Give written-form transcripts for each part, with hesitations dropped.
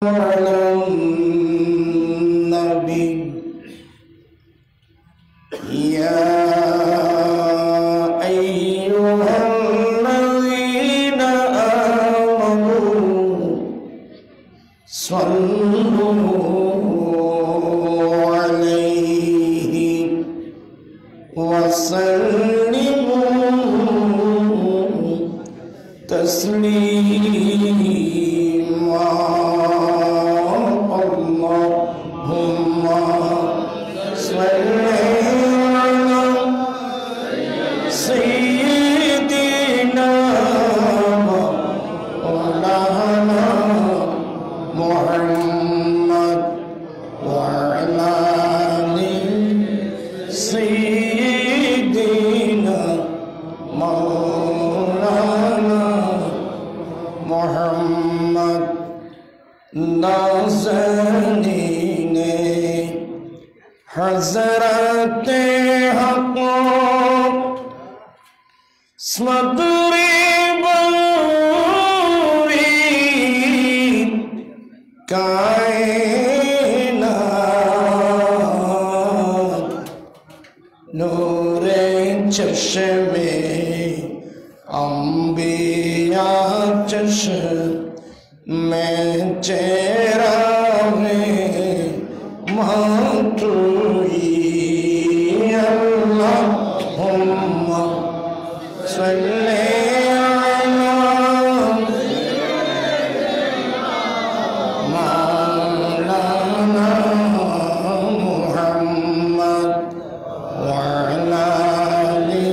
على النبي يا أيها الذين آمنوا صلوا عليه وسلموا تسليما اللهم صل على سيدنا مولانا محمد وعلى آل سيدنا مولانا محمد नाज़रीन हज़रत हक़ सदरे बरी कायनात नूरे चश्मे अंबिया मैं चेहरा में मातुई अल्लाहुम्मा सल्ले अला मौलाना मुहम्मद व अला आलि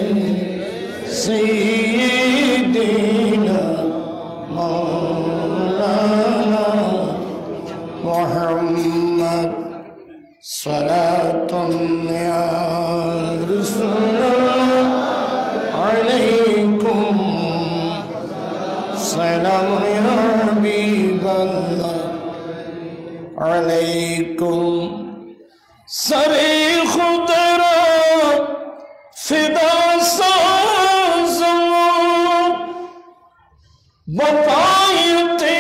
सय्यिदिना मुहम्मद सलातुन या रसूलल्लाह अलैकुम सलाम या हबीबल्लाह अलैकुम सरे खुदरा फिदा साज़ों वफ़ायते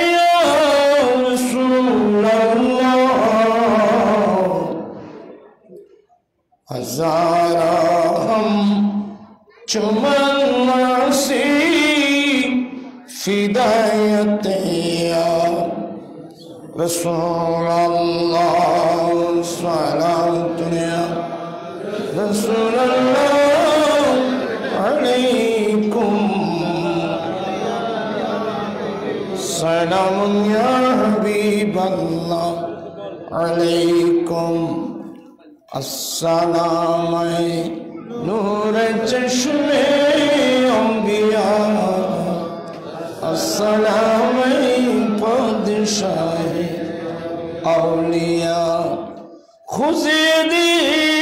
हज़ारा हम चुमन से फिदायत या रसूल अल्लाह सलातुन या रसूल अल्लाह अलैकुम सलाम या हबीब अल्लाह अलैकुम अस्सलाम नूर चश्मे अंबिया अस्सलाम पादशाह औलिया खुज़दिया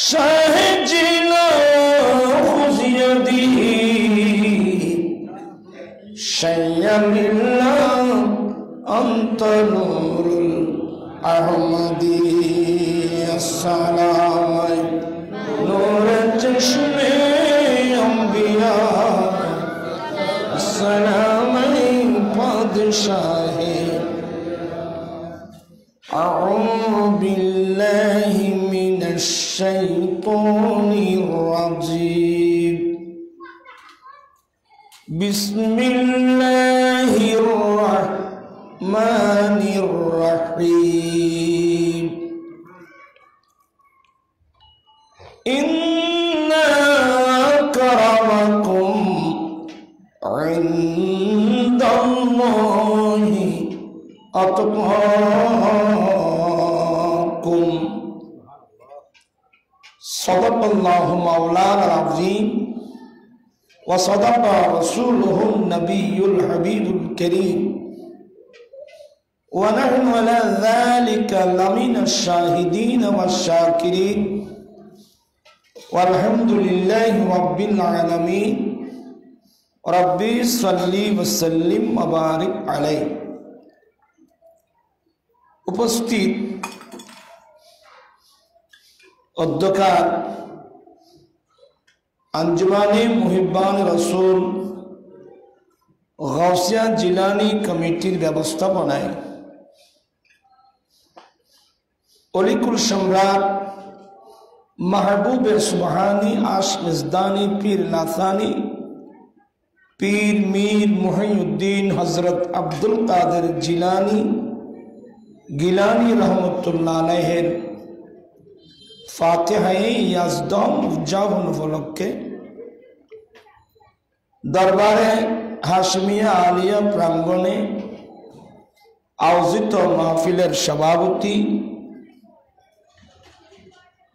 शाह जिला खुज़दी शय्यमिल्ला अंत नूरुल अहमदी अस्सलाम नूर चश्मे अंबिया अस्सलाम पादशाह अऊज़ु बिल्लाहि मिनश शैतानिर रजीम बिस्मिल्लाहिर रहमानिर रहीम इन्ना अक्रमकुम इंदल्लाहि अत्क़ाकुम सदक़ल्लाहु मौलाना अज़ीम व सदक़ रसूलुहुन नबियुल हबीबुल करीम व नहनु अला ज़ालिका लमिनश शाहिदीन वश्शाकिरीन वल्हम्दुलिल्लाहि रब्बिल आलमीन रब्बी सल्ली व सल्लिम व बारिक अलैहि। उपस्थित अध्यकार अंजुमाने मुहिब्बान रसूल গাউসিয়া জিলানী কমিটির ব্যবস্থাপনায় অলিকুল সম্রাট মাহবুবে সুবহানী আশ মিজদানী পীর লাসানী পীর মীর মুহিউদ্দিন হজরত আব্দুল কাদের জিলানী গিলানী রহমতুল্লাহ আলাইহির ফাতিহায়ে ইয়াজদাম উদযাপন উপলক্ষে দরবারে হাশমিয়া আলিয়া প্রাঙ্গণে আয়োজিত মাহফিলের সভাপতি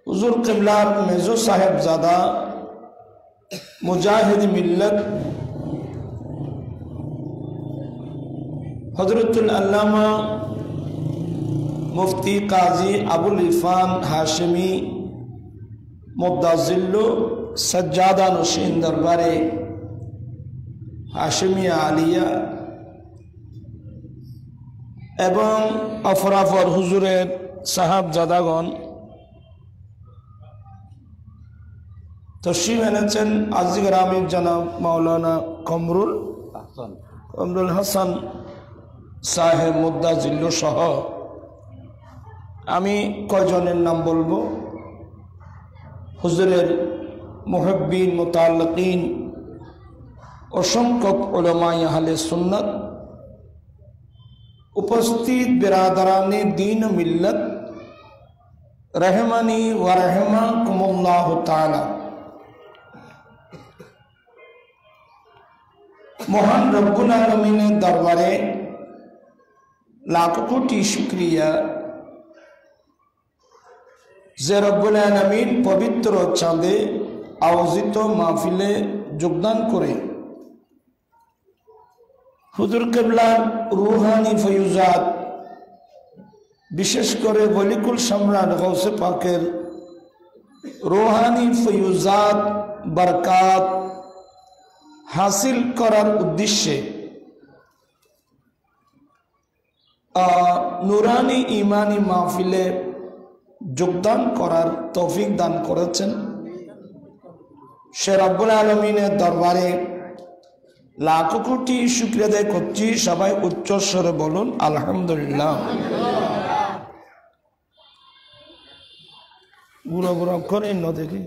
হুজুর কিবলার মেজো সাহেবজাদা মুজাহিদ মিল্লত হযরতুল আল্লামা মুফতি কাজী আবুল ইরফান হাশমি মুদাজিল্লু সজ্জাদা নশীন দরবারে হাশমিয়া আলিয়া এবং অফরাফর হুজুরের সাহাবজাদাগণ তশরিফ এনেছেন আজি গ্রামের জনাব মাওলানা কমরুল হাসান সাহেব মুদাজিল্লু সহ আমি কয়জনের নাম বলবো। হুজুরের মুহিব্বিন মুতাআল্লিকিন অসংখ্য উলামায়ে আহলে সুন্নাত, উপস্থিত বিরাদরানে দ্বীন ও মিল্লত, রহমানি ওয়া রাহমাকুমুল্লাহু তাআলা। মহান রব্বুল আলামিনের দরবারে লাখ কোটি শুকরিয়া যে রব্বুল আলামিন পবিত্র চাঁদে আয়োজিত মাহফিলে যোগদান করে হুজুর কিবলার রুহানি ফয়ুজাত, বিশেষ করে ওলিকুল সম্রাট গৌসে পাকের রুহানি ফয়ুজাত বরকাত হাসিল করার উদ্দেশ্যে নুরানি ইমানি মাহফিলে যোগদান করার তৌফিক দান করেছেন। সে রব্বুল আলামিনের দরবারে লাখ কোটি শুকরিয়া আদায় করছি। সবাই উচ্চ স্বরে বলুন আলহামদুলিল্লাহ। বুড়ো বুড়ো করে ন দেখি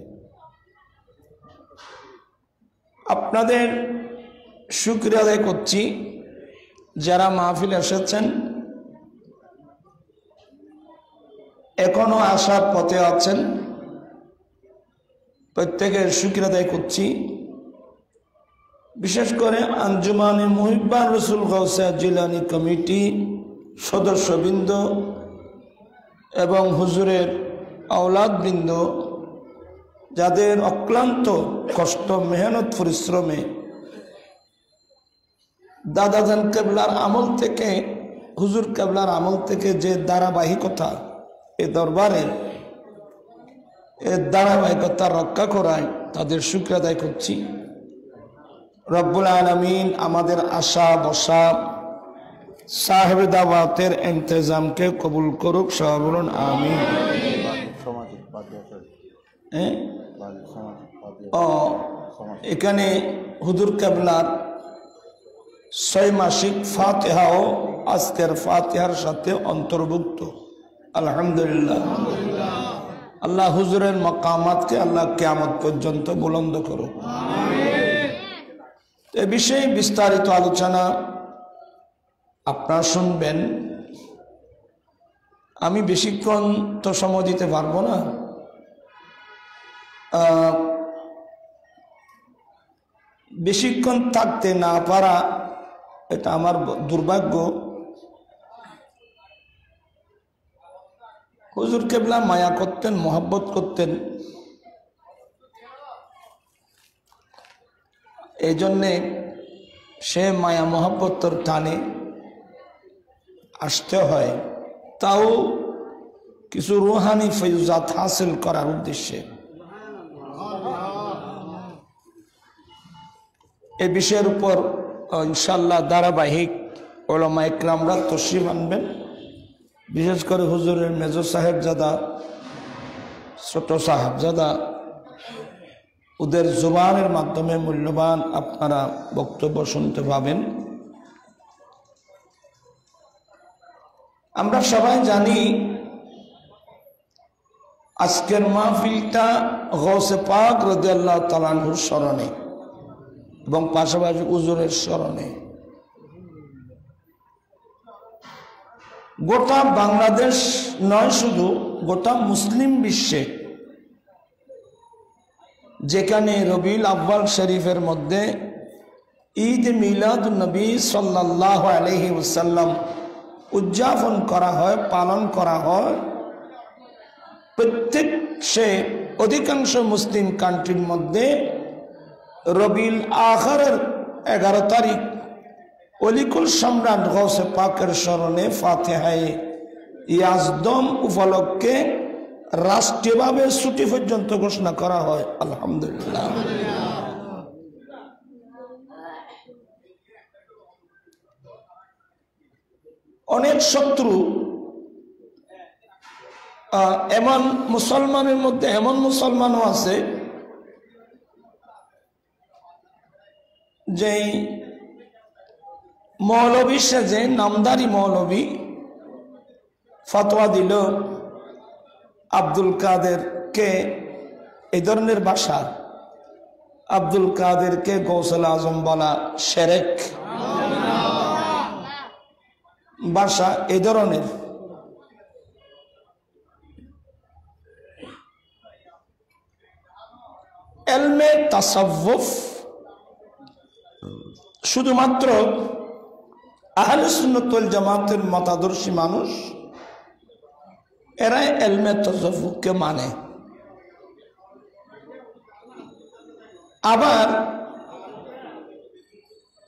আপনাদের শুকরিয়া আদায় করছি যারা মাহফিল এসেছেন, এখনো আসার পথে আছেন, প্রত্যেকের শুকরিয়া আদায় করছি। বিশেষ করে আঞ্জুমানে মুহিব্বান রসুল গাউসিয়া জিলানী কমিটি সদস্যবৃন্দ এবং হুজুরের আওলাদবৃন্দ যাদের অক্লান্ত কষ্ট মেহনত পরিশ্রমে দাদাজান কেবলার আমল থেকে হুজুর কেবলার আমল থেকে যে ধারাবাহিকতা এ দরবারের ধারাবাহিকতা রক্ষা করায় তাদের শুকরিয়া আদায় করছি। রব্বুল আলামিন আমাদের আশা বসা সাহেব দাওয়াতের ইন্তজামকে কবুল করুক, সবাই বলুন আমিন। এখানে হুজুর কেবলার 6 মাসিক ফাতিহাও আজকের ফাতিহার সাথে অন্তর্ভুক্ত। আলহামদুলিল্লাহ। আল্লাহ হুজুরের মাকামাতকে আল্লাহ কিয়ামত পর্যন্ত বুলন্দ করুক। এ বিষয়ে বিস্তারিত আলোচনা আপনারা শুনবেন। আমি বেশিক্ষণ তো সময় দিতে পারবো না। বেশিক্ষণ থাকতে না পারা এটা আমার দুর্ভাগ্য। হুজুর কেবলা মায়া করতেন, মহব্বত করতেন, এই জন্যে সে মায়া মহব্বতর টানে আসতে হয়, তাও কিছু রুহানি ফয়ুজাত হাসিল করার উদ্দেশ্যে। এই বিষয়ের উপর ইনশাল্লাহ ধারাবাহিক ওলামা ইকরামরা তশরিফ আনবেন। বিশেষ করে হুজুরের মেজর সাহেবজাদা, ছোট সাহেবজাদা, ওদের জুবানের মাধ্যমে মূল্যবান আপনারা বক্তব্য শুনতে পাবেন। আমরা সবাই জানি আজকের মাহফিলটা গৌসে পাক রাদিয়াল্লাহু তাআলা আনহুর স্মরণে এবং পাশাপাশি হুজুরের স্মরণে। গোটা বাংলাদেশ নয়, শুধু গোটা মুসলিম বিশ্বে যেখানে রবিউল আউয়াল শরীফের মধ্যে ঈদ মিলাদুন নবী সাল্লাল্লাহু আলাইহি ওয়াসাল্লাম উদযাপন করা হয়, পালন করা হয়, প্রত্যেক অধিকাংশ মুসলিম কান্ট্রির মধ্যে রবিউল আখিরের 11 তারিখ অলিকুল সম্রাট গৌসে পাকের স্মরণে ফাতিহায়ে ইয়াজদম উপলক্ষে রাষ্ট্রীয়ভাবে ছুটি পর্যন্ত ঘোষণা করা হয়। আলহামদুলিল্লাহ। অনেক শত্রু এমন মুসলমানের মধ্যে এমন মুসলমানও আছে যে মৌলবী সেজে, নামদারি মৌলবী ফতোয়া দিল আব্দুল কাদেরকে, এই ধরনের ভাষা, আব্দুল কাদেরকে গৌসুল আজম বলা শিরক ভাষা, এই ধরনের। ইলমে তাসাউফ শুধুমাত্র আহলে সুন্নাত ওয়াল জামাতের মতাদর্শী মানুষ, এরা ইলমে তাসাউফকে মানে। আবার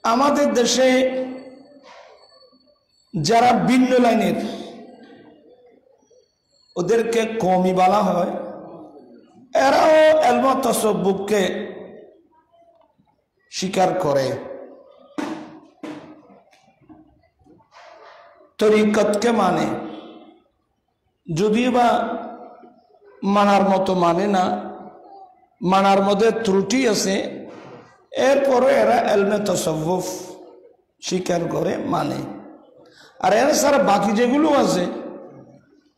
আমাদের দেশে যারা ভিন্ন লাইনের, ওদেরকে কওমি বলা হয়, এরাও ইলমে তাসাউফকে স্বীকার করে, তরিকতকে মানে, যদিও বা মানার মতো মানে না, মানার মধ্যে ত্রুটি আছে, এরপরে এরা ইলমে তাসাউফ স্বীকার করে, মানে। আর এর ছাড়া বাকি যেগুলো আছে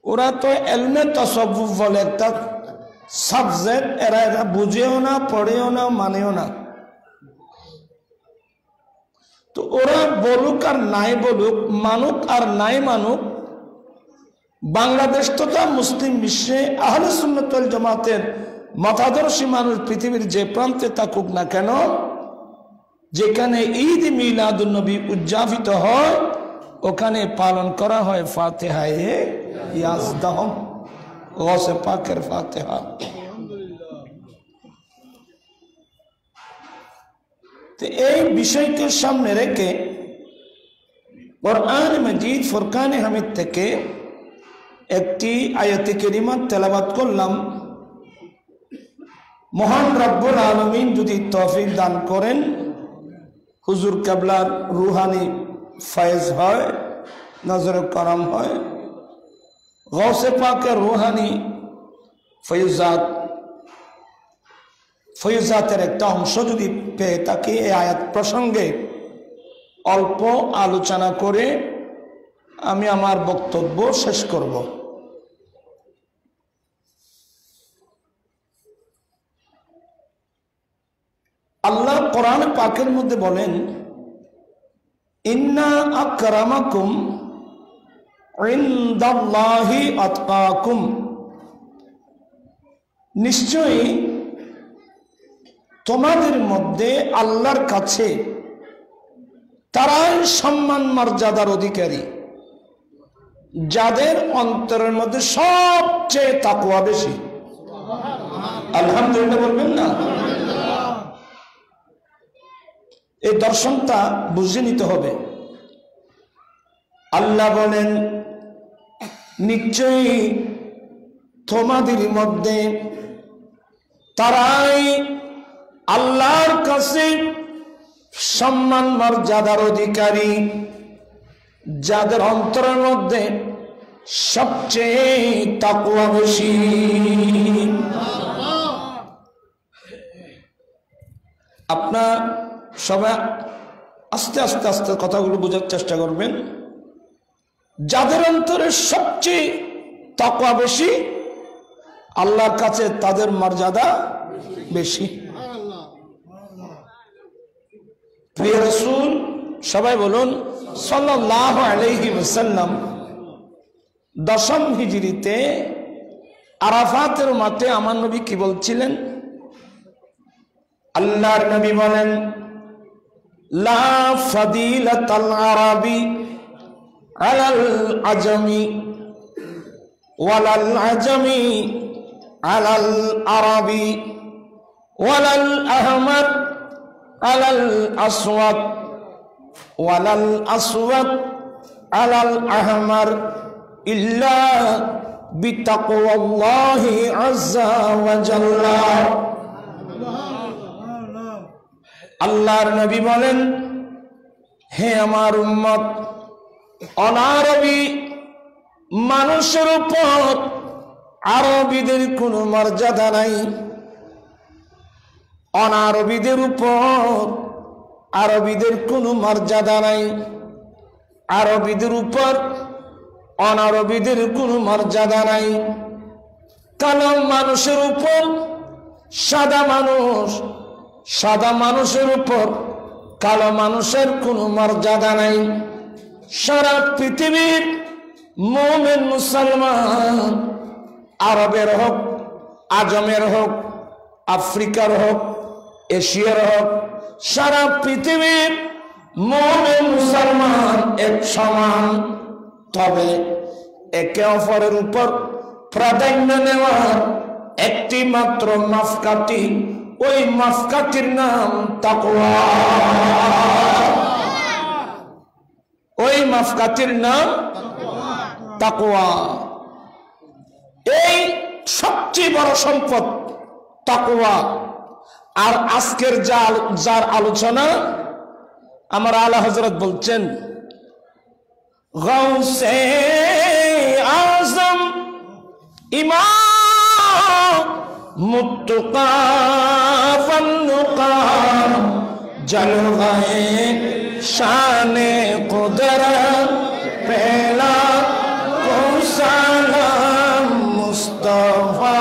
ওরা তো ইলমে তাসাউফ বলে একটা সাবজেক্ট, এরা বুঝেও না, পড়েও না, মানেও না। তো ওরা বলুক আর নাই বলুক, মানুক আর নাই মানুক, বাংলাদেশ তথা মুসলিম বিশ্বে আহলে সুন্নাত ওয়াল জামাতের মতাদর্শী মানুষ পৃথিবীর যে প্রান্তে থাকুক না কেন, যেখানে ঈদ মিলাদুন নবী উদযাপিত হয়, ওখানে পালন করা হয় ফাতিহায়ে ইয়াজদম, গৌসে পাকের ফাতিহা। তো এই বিষয়কে সামনে রেখে কুরআন মাজিদ ফুরকানে হামিদ থেকে একটি আয়াতে কারিমা তেলাওয়াত করলাম। মহান রব্বুল আলামিন যদি তৌফিক দান করেন, হুজুর কেবলার রুহানি ফয়েজ হয়, নজর করম হয়, গৌসে পাকের রুহানি ফয়জাতের একটা অংশ যদি পেয়ে থাকি, এই আয়াত প্রসঙ্গে অল্প আলোচনা করে আমি আমার বক্তব্য শেষ করব। আল্লাহ কোরআন পাকের মধ্যে বলেন, ইন্না আকরামাকুম ইনদাল্লাহি আতকাকুম, নিশ্চয়ই তোমাদের মধ্যে আল্লাহর কাছে তারাই সম্মান মর্যাদার অধিকারী, যাদের অন্তরের মধ্যে সবচেয়ে তাকওয়া বেশি। আলহামদুলিল্লাহ বলবেন না? এই দর্শনটা বুঝে নিতে হবে। আল্লাহ বলেন, নিশ্চয়ই তোমাদের মধ্যে তারাই আল্লাহর কাছে সম্মান মর্যাদার অধিকারী, যাদের অন্তরের মধ্যে সবচেয়ে তাকওয়া বেশি। আপনার সবাই আস্তে আস্তে আস্তে কথাগুলো বোঝার চেষ্টা করবেন। যাদের অন্তরে সবচেয়ে তাকওয়া বেশি, আল্লাহর কাছে তাদের মর্যাদা বেশি। প্রিয় রাসূল সবাই বলুন সাল্লাল্লাহু আলাইহি ওয়াসাল্লাম 10ম হিজরিতে আরাফাতের মাঠে আমার নবী কি বলছিলেন? আল্লাহর নবী বলেন, লা ফাদিলাতাল আরাবি আলাল আজমি ওয়ালাল আজমি আলাল আরাবি ওয়ালাল আহমদ আলাল আসওয়াদ ওয়ালাল আসওয়াদ আলাল আহমার ইল্লা বিতাকওয়াল্লাহি আযজা ওয়া জাল্লা। আল্লাহর নবী বলেন, হে আমার উম্মত, অনারবি মানুষের উপর আরবিদের কোনো মর্যাদা নাই। অনারবিদের উপর আরবিদের কোনো মর্যাদা নাই। আরবিদের উপর অনারবিদের কোনো মর্যাদা নাই। কালো মানুষের উপর সাদা মানুষ, সাদা মানুষের উপর কালো মানুষের কোনো মর্যাদা নাই। সারা পৃথিবীর মুমিন মুসলমান, আরবের হোক, আজমের হোক, আফ্রিকার হোক, এশিয়ার হোক, সারা পৃথিবীর মুমিন মুসলমান এক সমান। তবে একে অপরের উপর প্রাধান্য নেওয়ার একটি মাত্র মাপকাঠি, ওই মাপকাঠির নাম তাকওয়া। ওই মাপকাঠির নাম তাকওয়া। এই সবচেয়ে বড় সম্পদ তাকওয়া। আর আজকের যার আলোচনা, আমার আলা হযরত বলছেন, গৌসে আজম ইমাম মুত্তাকা ফান্নুকা জলওয়ায়ে শানে কুদরত পেলা কো সালাম মুস্তাফা।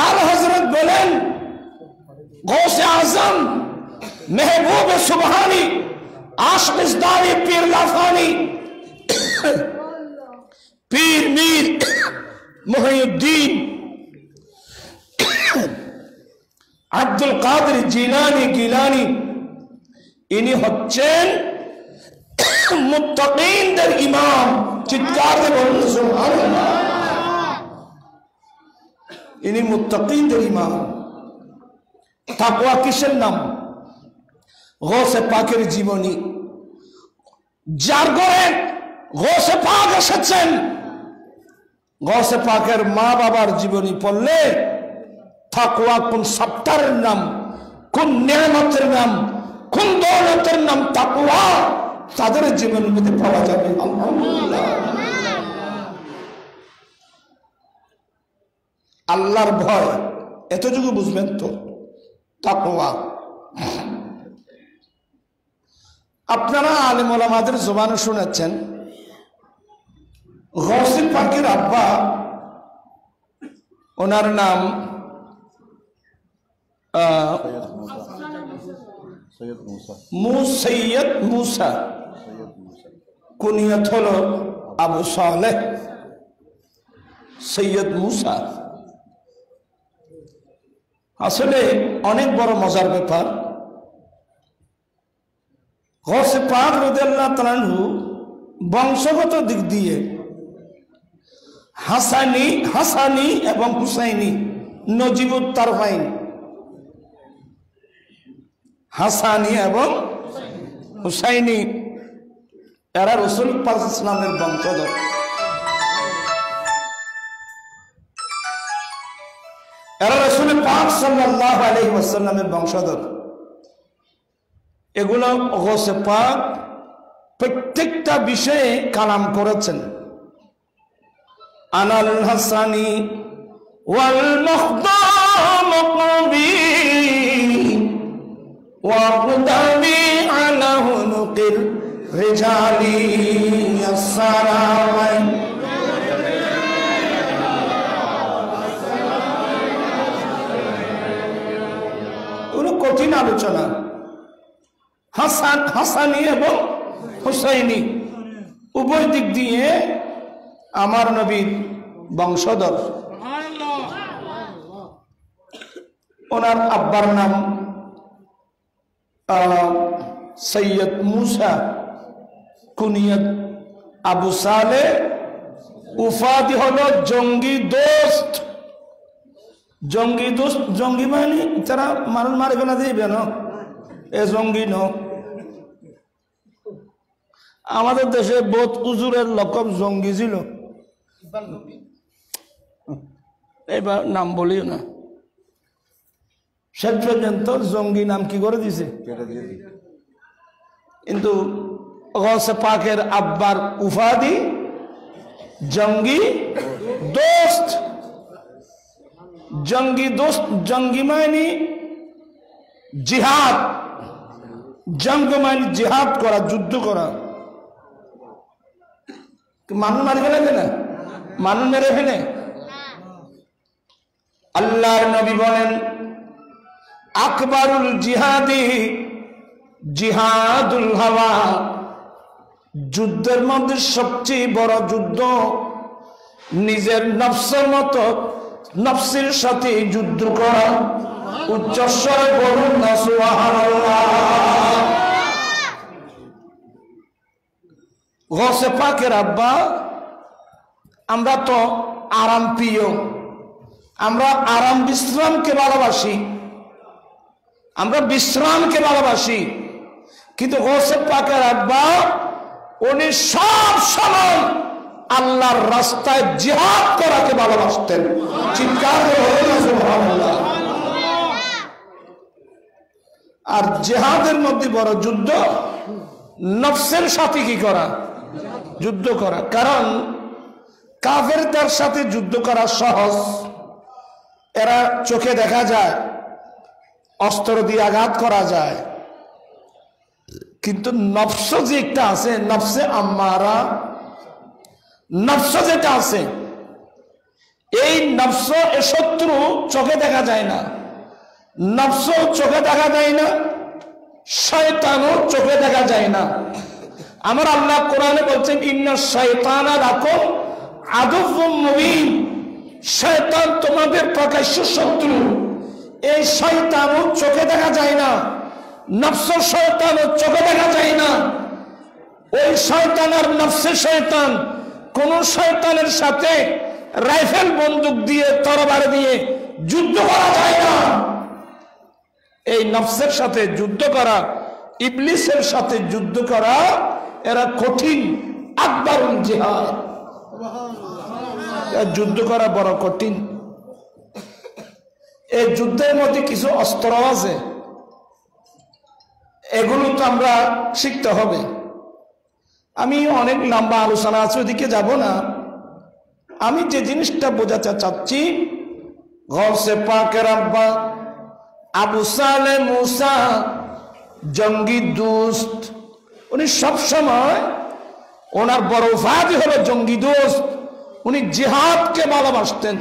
আলা হযরত বলেন, গৌসে আজম महबूब सुबहानी आशमिजदानी पीर लाफानी पीर मीर मुहिउद्दीन আব্দুল কাদের জিলানী গিলানী, ইনি হচ্ছেন মুত্তাকিনদের ইমাম। চিৎকার দিয়ে বলুন সুবহানাল্লাহ। ইনি মুত্তাকিনদের ইমাম। তাকওয়া কিসের নাম? গৌসে পাকের জীবনী। যার ঘরে গৌসে পাক এসেছেন, গৌসে পাকের মা বাবার জীবনী পড়লে তাকওয়া কোন সত্তারের নাম, কোন নিয়ামতের নাম, কোন দৌলতের নাম তাকওয়া, তাদের জীবনের মধ্যে পাওয়া যাবে। আলহামদুলিল্লাহ। আল্লাহর ভয় এতটুকু বুঝবেন তো, তাকওয়া। আপনারা আলেম ওলামাদের জবানে শুনেছেন, গৌসে পাকের আব্বা, ওনার নাম সৈয়দ মুসা, কুনিয়ত হলো আবু সালেহ। সৈয়দ মুসা আসলে অনেক বড় মজার ব্যাপার। গৌসে পাক রাদিয়াল্লাহু তাআলা আনহু বংশগত দিক দিয়ে হাসানি এবং হুসাইনি, নজিবুত তারফাইন, হাসানি এবং হুসাইনি, এরা রাসূল পাক সাল্লাল্লাহু আলাইহি ওয়াসাল্লামের বংশধর। এরা রাসূল পাক সাল্লাল্লাহু আলাইহি ওয়াসাল্লামের বংশধর। এগুলো গৌসে পাক প্রত্যেকটা বিষয়ে কালাম করেছেন। আনাল হাসানি ওয়াল মুখদাম কবি ওয়াকুদামি আলা হুনুকির রিজালি আসসালাম। কঠিন আলোচনা। হাসানি এবং হুসাইনি উভয় দিক দিয়ে আমার নবীর বংশধর। ওনার আব্বার নাম সৈয়দ মুসা, কুনিয়ত আবু সালে, উপাধি হলো জঙ্গি দোস্ত। জঙ্গি দোস্ত, জঙ্গি মানে তারা মানুষ মারে ফেলা দিবে না, এ জঙ্গি ন। আমাদের দেশে বোধ উজুরের লকব জঙ্গি ছিল, এবার নাম বলিও না। শেষ পর্যন্ত জঙ্গি নাম কি করে দিছে, কিন্তু গৌসে পাকের আব্বার উপাধি জঙ্গি দোস্ত। জঙ্গি দোস্ত, জঙ্গি মানে জিহাদ, জঙ্গ মানে জিহাদ করা, যুদ্ধ করা। মানুষ মারি ফেলে না, মানুষ মেরে ফেলে। আল্লাহর নবী বলেন আকবরুল জিহাদি জিহাদুল হাওয়া, যুদ্ধের মধ্যে সবচেয়ে বড় যুদ্ধ নিজের নফসের মতো নফসের সাথে যুদ্ধ করা। উচ্চস্বরে বলুন না সুবহানাল্লাহ। গৌসে পাকের আব্বা, আমরা তো আরাম প্রিয়, আমরা আরাম বিশ্রামকে ভালোবাসি, আমরা বিশ্রামকে ভালোবাসি, কিন্তু গৌসে পাকের আব্বা উনি সব সময় আল্লাহর রাস্তায় জিহাদ করাকে ভালোবাসতেন। চিৎকার করে সুবহানাল্লাহ। আর জিহাদের মধ্যে বড় যুদ্ধ নফসের সাথে কি করা, যুদ্ধ করা। কারণ কাফেরদের সাথে যুদ্ধ করা সহজ, এরা চোখে দেখা যায়, অস্ত্র দিয়ে আঘাত করা যায়, কিন্তু নফস যে একটা আছে, নফসে আম্মারা, নফস যেটা আছে, এই নফস এ শত্রু চোখে দেখা যায় না, নফস চোখে দেখা যায় না, শয়তানও চোখে দেখা যায় না। আমার আল্লাহ কোরআনে বলছেন ইন্না শাইতানা লাকুম আদুউম মুবিন, শয়তান তোমাদের প্রকাশ্য শত্রু। এই শয়তানও চোখে দেখা যায় না, নফস শয়তানও চোখে দেখা যায় না। ওই শয়তান আর নফসে শয়তান, কোন শয়তানের সাথে রাইফেল বন্দুক দিয়ে তরবারি দিয়ে যুদ্ধ করা যায় না। এই নফসের সাথে যুদ্ধ করা, ইবলিসের সাথে যুদ্ধ করা, এরা কঠিন। আকবরুল জিহাদ, যুদ্ধ করা বড় কঠিন। এই যুদ্ধের মধ্যে কিছু অস্ত্র আছে, এগুলো তো আমরা শিখতে হবে। আমি অনেক লম্বা আলোচনা আছে, ওদিকে যাব না। আমি যে জিনিসটা বোঝাতে চাচ্ছি, গৌসে পাকের আব্বা আবু সালে মুসা জঙ্গি দোস্ত, উনি সবসময়, ওনার বড় উপাধি হলো জঙ্গি দোস্ত। উনি জিহাদকে ভালোবাসতেন,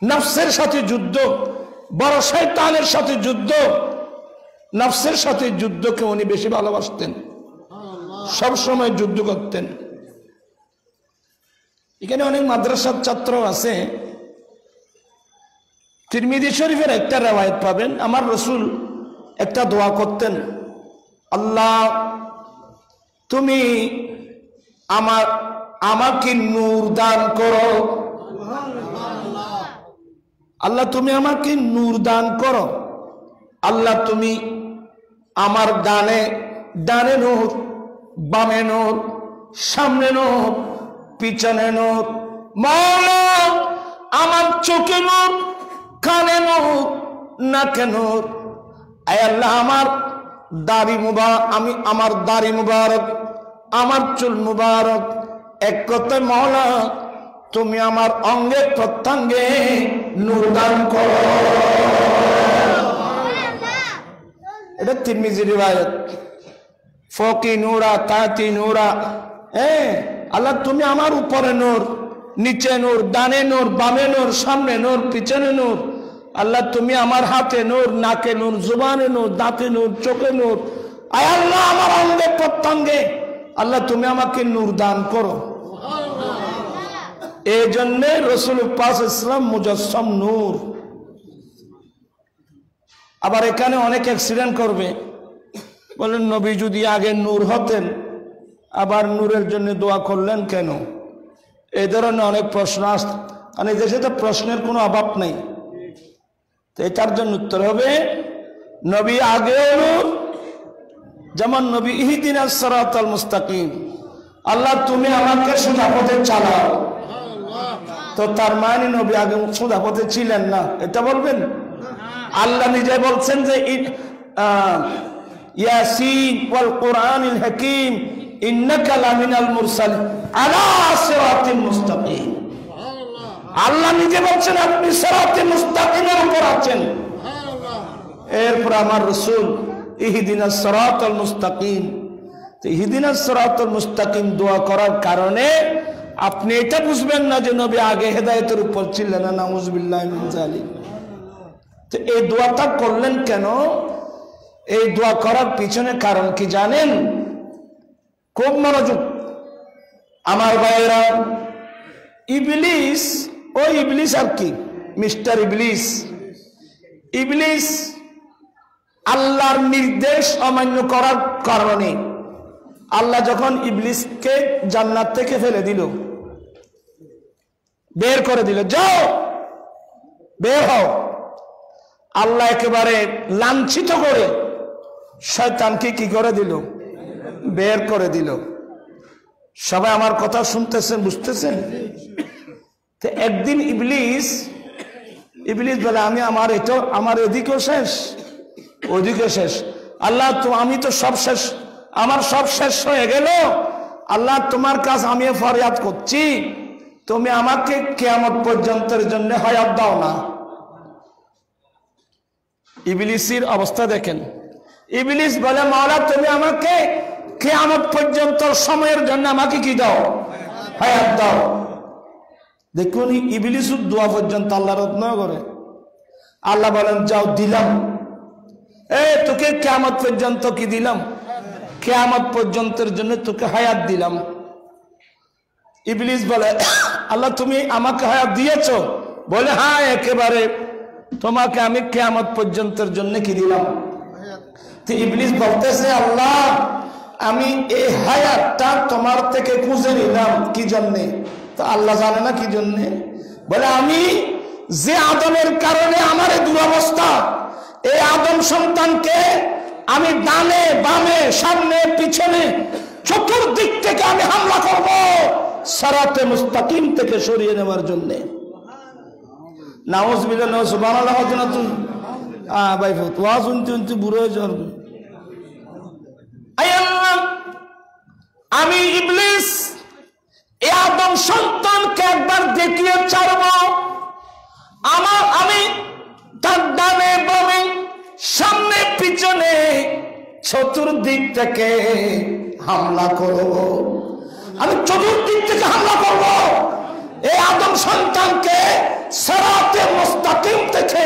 নফসের সাথে যুদ্ধ, বড় শয়তানের সাথে যুদ্ধ, নফসের সাথে যুদ্ধকে উনি বেশি ভালোবাসতেন, সব সময় যুদ্ধ করতেন। এখানে অনেক মাদ্রাসার ছাত্র আছে, তিরমিজি শরীফের একটা রিওয়ায়াত পাবেন, আমার রাসূল একটা দোয়া করতেন, আল্লাহ তুমি আমাকে নূর দান করো, আল্লাহ তুমি আমাকে নূর দান করো, আল্লাহ তুমি আমার ডানে ডানে নূর, বামে নূর, সামনে নূর, পিছনে নূর, মাওলা আমার চোখে নূর, কানে নূর, নাকে নূর। আয় আল্লাহ আমার দাড়ি মুবারক, আমি আমার দাড়ি মুবারক, আমার চুল মুবারক, এক কথায় মাওলা তুমি আমার অঙ্গে প্রত্যঙ্গে নূর দান করো। এটা তিরমিজি রিওয়ায়াত। ফকি নূরা তাতি নূরা, আল্লাহ তুমি আমার উপরে নূর, নিচে নূর, ডানে নূর, বামে নূর, সামনে নূর, পিছনে নূর। আল্লাহ তুমি আমার হাতে নূর, নাকে নূর, জুবানে নূর, দাঁতে নূর, চোখে নূর। আয় আল্লাহ আমার অঙ্গে প্রত্যঙ্গে আল্লাহ তুমি আমাকে নূর দান করো। এই জন্যে রাসূল পাক ইসলাম মুজাসসাম নূর। আবার এখানে অনেক অ্যাক্সিডেন্ট করবে, বলেন নবী যদি আগে নূর হতেন আবার নূরের জন্য দোয়া করলেন কেন? এই ধরনের অনেক প্রশ্ন আসছে, কারণ এই দেশে তো প্রশ্নের কোনো অভাব নেই। তো এটার জন্য উত্তর হবে নবী আগেও নূর, যেমন নবী ইহদিনাস সিরাতাল মুস্তাকিম, আল্লাহ তুমি আমাকে সোজা পথে চালাও। তো তার মানে নবী আগে সোজা পথে ছিলেন না, এটা বলবেন? আল্লাহ নিজে বলছেন যে ইয়াসিন ওয়াল কুরআনিল হাকীম ইন্নাকা লামিনাল মুরসালিন আলা সিরাতিল মুস্তাকিম। আল্লাহ নিজে বলছেন আপনি সিরাতে মুস্তাকিমের উপর আছেন। এরপর আমার রাসূল ইহদিনাস সিরাতাল মুস্তাকিম, তো ইহদিনাস সিরাতাল মুস্তাকিম দোয়া করার কারণে আপনি এটা বুঝবেন না যে নবী আগে হেদায়েতের উপর ছিলেন না, নাউযুবিল্লাহি মিন যালিক। তো এই দোয়াটা করলেন কেন? এই দোয়া করার পিছনে কারণ কি জানেন? খুব মনোযোগ আমার ভাইয়েরা। ইবলিস, ওই ইবলিস আর কি, মিস্টার ইবলিস, ইবলিস আল্লাহর নির্দেশ অমান্য করার কারণে আল্লাহ যখন ইবলিসকে জান্নাত থেকে ফেলে দিল, বের করে দিল, যাও বের হও, আল্লাহ একেবারে লাঞ্ছিত করে শয়তানকে কি করে দিল? বের করে দিল। সবাই আমার কথা শুনতেছেন, বুঝতেছেন? তো একদিন ইবলিস বলে আমি আমার এদিকেও শেষ ওদিকে শেষ, আল্লাহ তো আমি তো সব শেষ, আমার সব শেষ হয়ে গেল, আল্লাহ তোমার কাছে আমি ফরিয়াদ করছি, তুমি আমাকে কিয়ামত পর্যন্তের জন্য হায়াত দাও না। ইবলিসের অবস্থা দেখেন। ইবলিস বলে মাওলা তুমি আমাকে কিয়ামত পর্যন্ত সময়ের জন্য আমাকে কি দাও? হায়াত দাও। দেখুন ইবলিস দোয়া পর্যন্ত আল্লাহ রত্ন করে। আল্লাহ বলেন যাও দিলাম, তোকে কিয়ামত পর্যন্ত কি দিলাম? কিয়ামত পর্যন্তের জন্য তোকে হায়াত দিলাম। ইবলিস বলে আল্লাহ তুমি আমাকে হায়াত দিয়েছো? বলে হ্যাঁ একেবারে, তোমাকে আমি কিয়ামত পর্যন্তের জন্য কি দিলাম? তো ইবলিস বলতেছে আল্লাহ আমি এই হায়াতটা তোমার থেকে খুঁজে নিলাম কি জন্যে? তো আল্লাহ জানে না কি জন্যে। বলে আমি যে আদমের কারণে আমার এই দুরবস্থা, এই আদম সন্তানকে আমি ডানে বামে সামনে পিছনে চতুর্দিক থেকে আমি হামলা করব সিরাতে মুস্তাকিম থেকে সরিয়ে নেওয়ার জন্য। নাউযুবিল্লাহ, সুবহানাল্লাহ। তুই ভাই তোয়া শুনতে বুড়ো হয়ে যাবে। আমি ইবলিস এই আদম সন্তানকে একবার দেখিয়ে ছাড়ব, আমি তার ডানে বামে সামনে পিছনে চতুর্দিক থেকে হামলা করব। আমি চতুর্দিক থেকে হামলা করব, এই আদম সন্তানকে সিরাতে মুস্তাকিম থেকে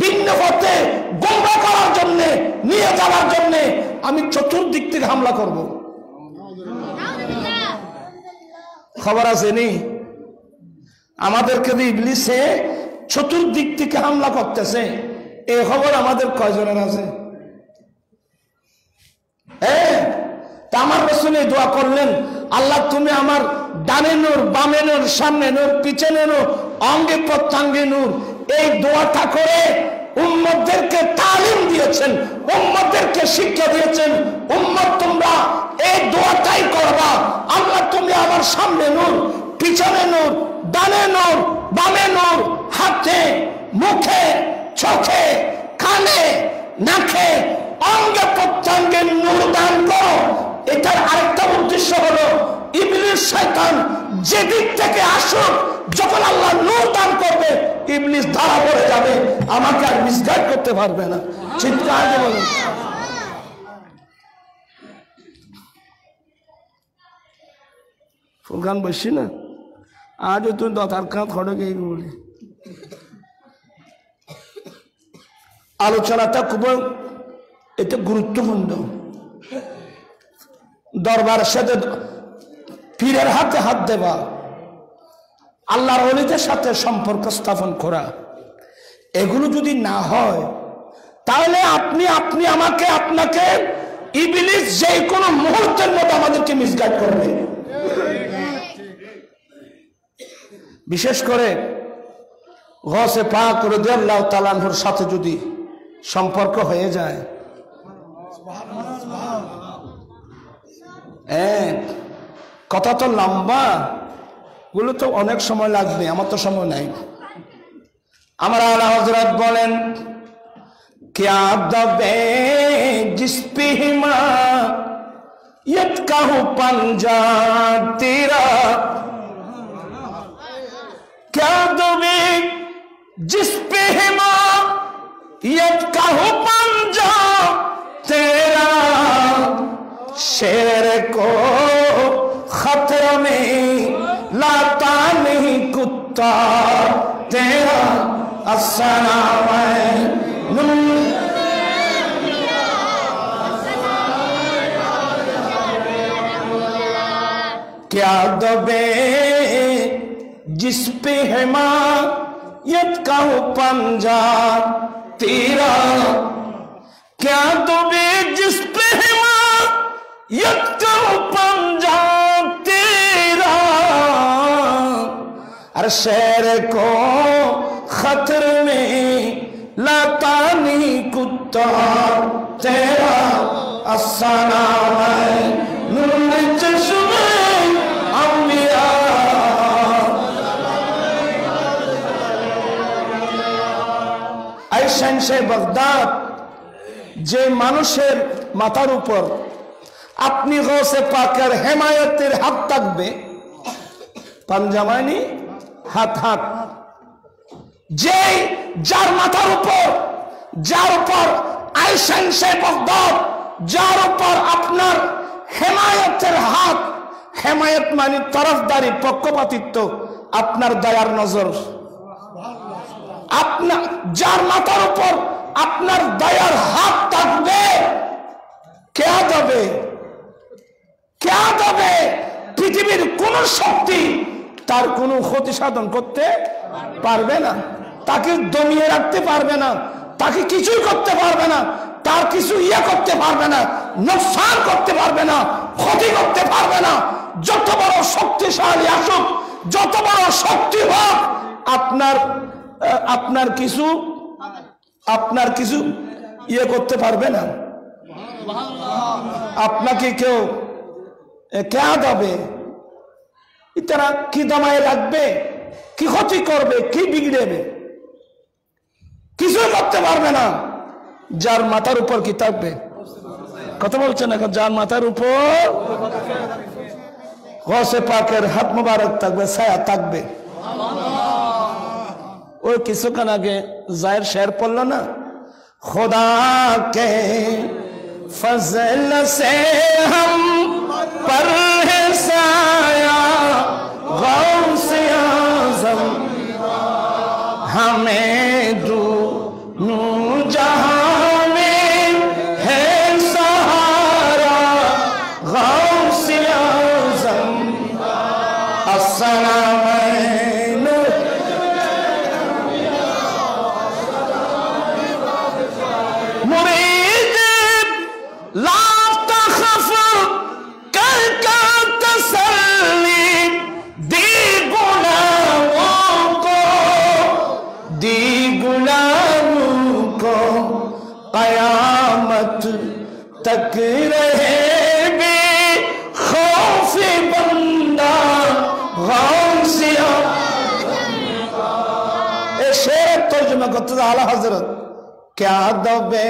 ভিন্ন পথে গোমরা করার জন্য, নিয়ে যাওয়ার জন্য আমি চতুর্দিক থেকে হামলা করব। খবর আছে নি আমাদেরকে ইবলিসে চতুর্দিক থেকে হামলা করতেছে, এই খবর আমাদের কয়জনের আছে? আমার রাসূল দোয়া করলেন আল্লাহ তুমি আমার ডানে নূর, বামে নূর, সামনে নূর, পিছনে নূর, অঙ্গে প্রত্যঙ্গে নূর। এই দোয়াটা করে উম্মতদেরকে তালিম দিয়েছেন, উম্মতদেরকে শিক্ষা দিয়েছেন, উম্মত তোমরা এই দোয়াটাই করবা। আল্লাহ তুমি আমার সামনে নূর, পিছনে নূর, ডানে নূর, বামে নূর, হাতে, মুখে, চোখে, কানে, নাকে, অঙ্গে প্রত্যঙ্গে নূর দান করো। এটার আরেকটা উদ্দেশ্য হলো ইবলিস শয়তান যেদিক থেকে আসুক, যখন আল্লাহ নূর দান করবে ইবলিস ধরা পড়ে যাবে, আমাকে আর মিসগাইড করতে পারবে না। চিৎকার দিয়ে বলুন ফুলখান বসছি না আজও তুই দতার কাঁধ খড়ে গিয়ে বলি আলোচনাটা খুব এটা গুরুত্বপূর্ণ। দরবারের সাথে পীরের হাতে হাত দেওয়া, আল্লাহর ওলিদের সাথে সম্পর্ক স্থাপন করা, এগুলো যদি না হয় তাহলে আপনি আমাকে আপনাকে ইবলিস যে কোনো মুহূর্তের মধ্যে আমাদেরকে মিসগাইড করবে। বিশেষ করে গৌসে পাক রাদিয়াল্লাহু তাআলা আনহুর সাথে যদি সম্পর্ক হয়ে যায়, কথা তো লম্বা, গুলো তো অনেক সময় লাগবে, আমার তো সময় নাই। আমার আলা হযরত বলেন क्या दबे जिस पे हिमा यत्काहु पंजा तेरा, क्या दबे जिस पे हिमा यत्काहु पंजा तेरा, शेर को खतर में लाता नहीं कुत्ता तेरा, अस्सलाम क्या दबे जिस पे हिमायत का हो पंजा तेरा, क्या दबे जिस पे हिमायत का हो पंजा तेरा, हर शेर को खतर में लाता नहीं कुत्ता तेरा, अस्सलाम नूर चश्मे अंबिया। আইসান সে বাগদাদ যে মানুষের মাথার উপর আপনি গৌসে পাকের হেমায়তের হাত থাকবে, পাঞ্জামানি হাত হাত, যে যার মাথার উপর, যার উপর আইসান সে বাগদাদ, যার উপর আপনার হেমায়তের হাত, হেমায়ত মানে তরফদারি, পক্ষপাতিত্ব, আপনার দয়ার নজর, আপনার যার মাথার উপর আপনার দয়ার হাত থাকবে, কে দেবে, কে দেবে? পৃথিবীর কোন শক্তি তার কোনো ক্ষতি সাধন করতে পারবে না, তাকে দমিয়ে রাখতে পারবে না, তাকে কিছুই করতে পারবে না, তার কিছু করতে পারবে না, নোকসান করতে পারবে না, ক্ষতি করতে পারবে না। যত বড় শক্তিশালী আসুক, যত বড় শক্তি হোক, আপনার কিছু করতে পারবে না। আপনাকে কেউ কে দেবে? তারা কি দমায় রাখবে, কি ক্ষতি করবে, কি বিগড়েবে? কিছুই করতে পারবে না। যার মাথার উপর কি থাকবে? কথা বলছেন এখন, যার মাথার উপর গৌসে পাকের হাত মুবারক থাকবে, ছায়া থাকবে। ওই কিছুক্ষণ আগে জায়ের শের পড়লো না, खुदा के फजल से हम पर है साया गौसे आज़म, हमें दूनों जहां में है सहारा गौसे आज़म, अस्सलाम तक रहे बे खौफे बंदा गौसिया। ए शेर तर्जुमा करते आला हजरत, क्या दबे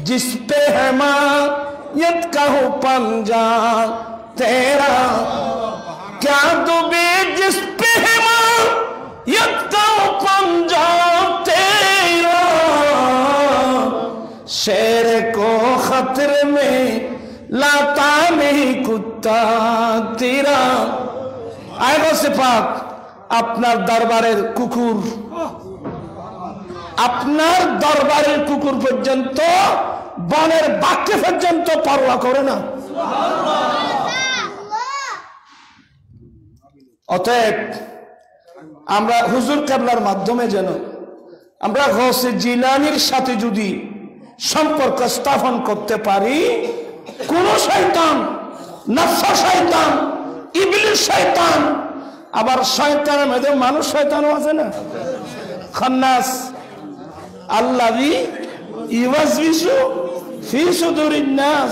जिस पे हिमायत का हो पंजा तेरा, क्या दबे जिस पे हिमायत का हो पंजा तेरा, शेर को खतर में लाता नहीं कुत्ता तेरा आए बसे पाक আপনার দরবারের কুকুর আপনার দরবারের কুকুর পর্যন্ত বনের বাঘকে পর্যন্ত পরোয়া করে না অতএব আমরা হুজুর কেবলার মাধ্যমে যেন আমরা গৌসে জিলানীর সাথে যদি সম্পর্ক স্থাপন করতে পারি কোন শয়তান নফস শয়তান ইবলিস শয়তান আবার শয়তানের মধ্যে মানুষ শয়তানও আছে না খান্নাস আল্লাযী ইওয়াসবিসু ফি সুদুরিন নাস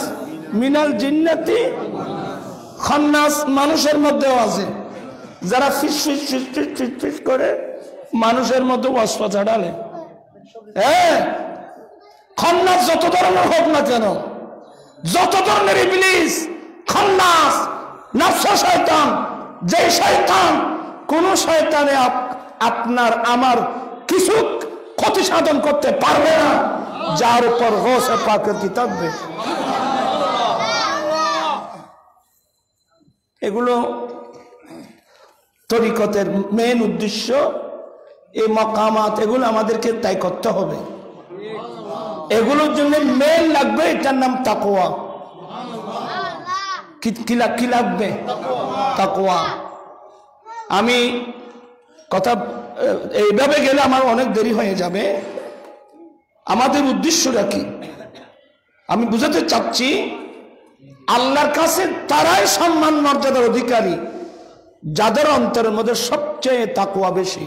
মিনাল জিন্নাতি খান্নাস মানুষের মধ্যেও আছে যারা ফিস ফিস ফিস ফিস ফিস ফিস করে মানুষের মধ্যে ওয়াসওয়াসা ঢালে হ্যাঁ খান্নাস যত ধরনের হোক না কেন যত ধরনের ইবলিস খান্নাস নফস শয়তান যে শয়তান কোন শয়তানে আপনার আমার কিছু ক্ষতি সাধন করতে পারবে না যার উপর গৌসে পাকের কি থাকবে এগুলো তরিকতের মেন উদ্দেশ্য এই মাকামাত এগুলো আমাদেরকে তাই করতে হবে এগুলোর জন্য মেন লাগবে এটার নাম তাকওয়া কি লাগবে তাকওয়া আমি কথা এইভাবে গেলে আমার অনেক দেরি হয়ে যাবে আমাদের উদ্দেশ্যটা কি আমি বুঝাতে চাচ্ছি আল্লাহর কাছে তারাই সম্মান মর্যাদার অধিকারী যাদের অন্তরের মধ্যে সবচেয়ে তাকওয়া বেশি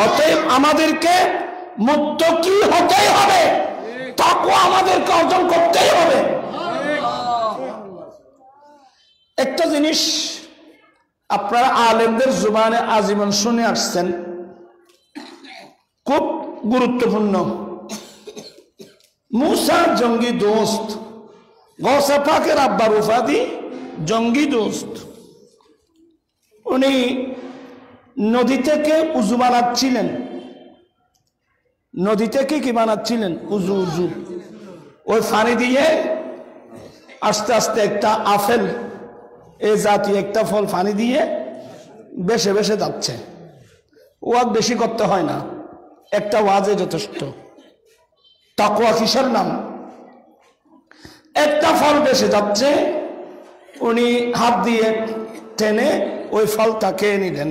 অতএব আমাদেরকে মুত্তাকি হতেই হবে তাকওয়া আমাদেরকে অর্জন করতেই হবে একটা জিনিস আপনারা আলেমদের জবানে আজীবন শুনে আসছেন খুব গুরুত্বপূর্ণ মুসা জঙ্গি দোস্ত গৌসে পাকের আব্বার উপাধি জঙ্গি দোস্ত উনি নদী থেকে উজু বানাচ্ছিলেন নদী থেকে কি বানাচ্ছিলেন উজু উজু ওই পানি দিয়ে আস্তে আস্তে একটা আপেল এই জাতীয় একটা ফল পানি দিয়ে বেশে বেশে যাচ্ছে ওয়াজ বেশি করতে হয় না একটা ওয়াজে যথেষ্ট তাকওয়া কিসের নাম একটা ফল বেশে যাচ্ছে উনি হাত দিয়ে টেনে ওই ফলটা খেয়ে নিলেন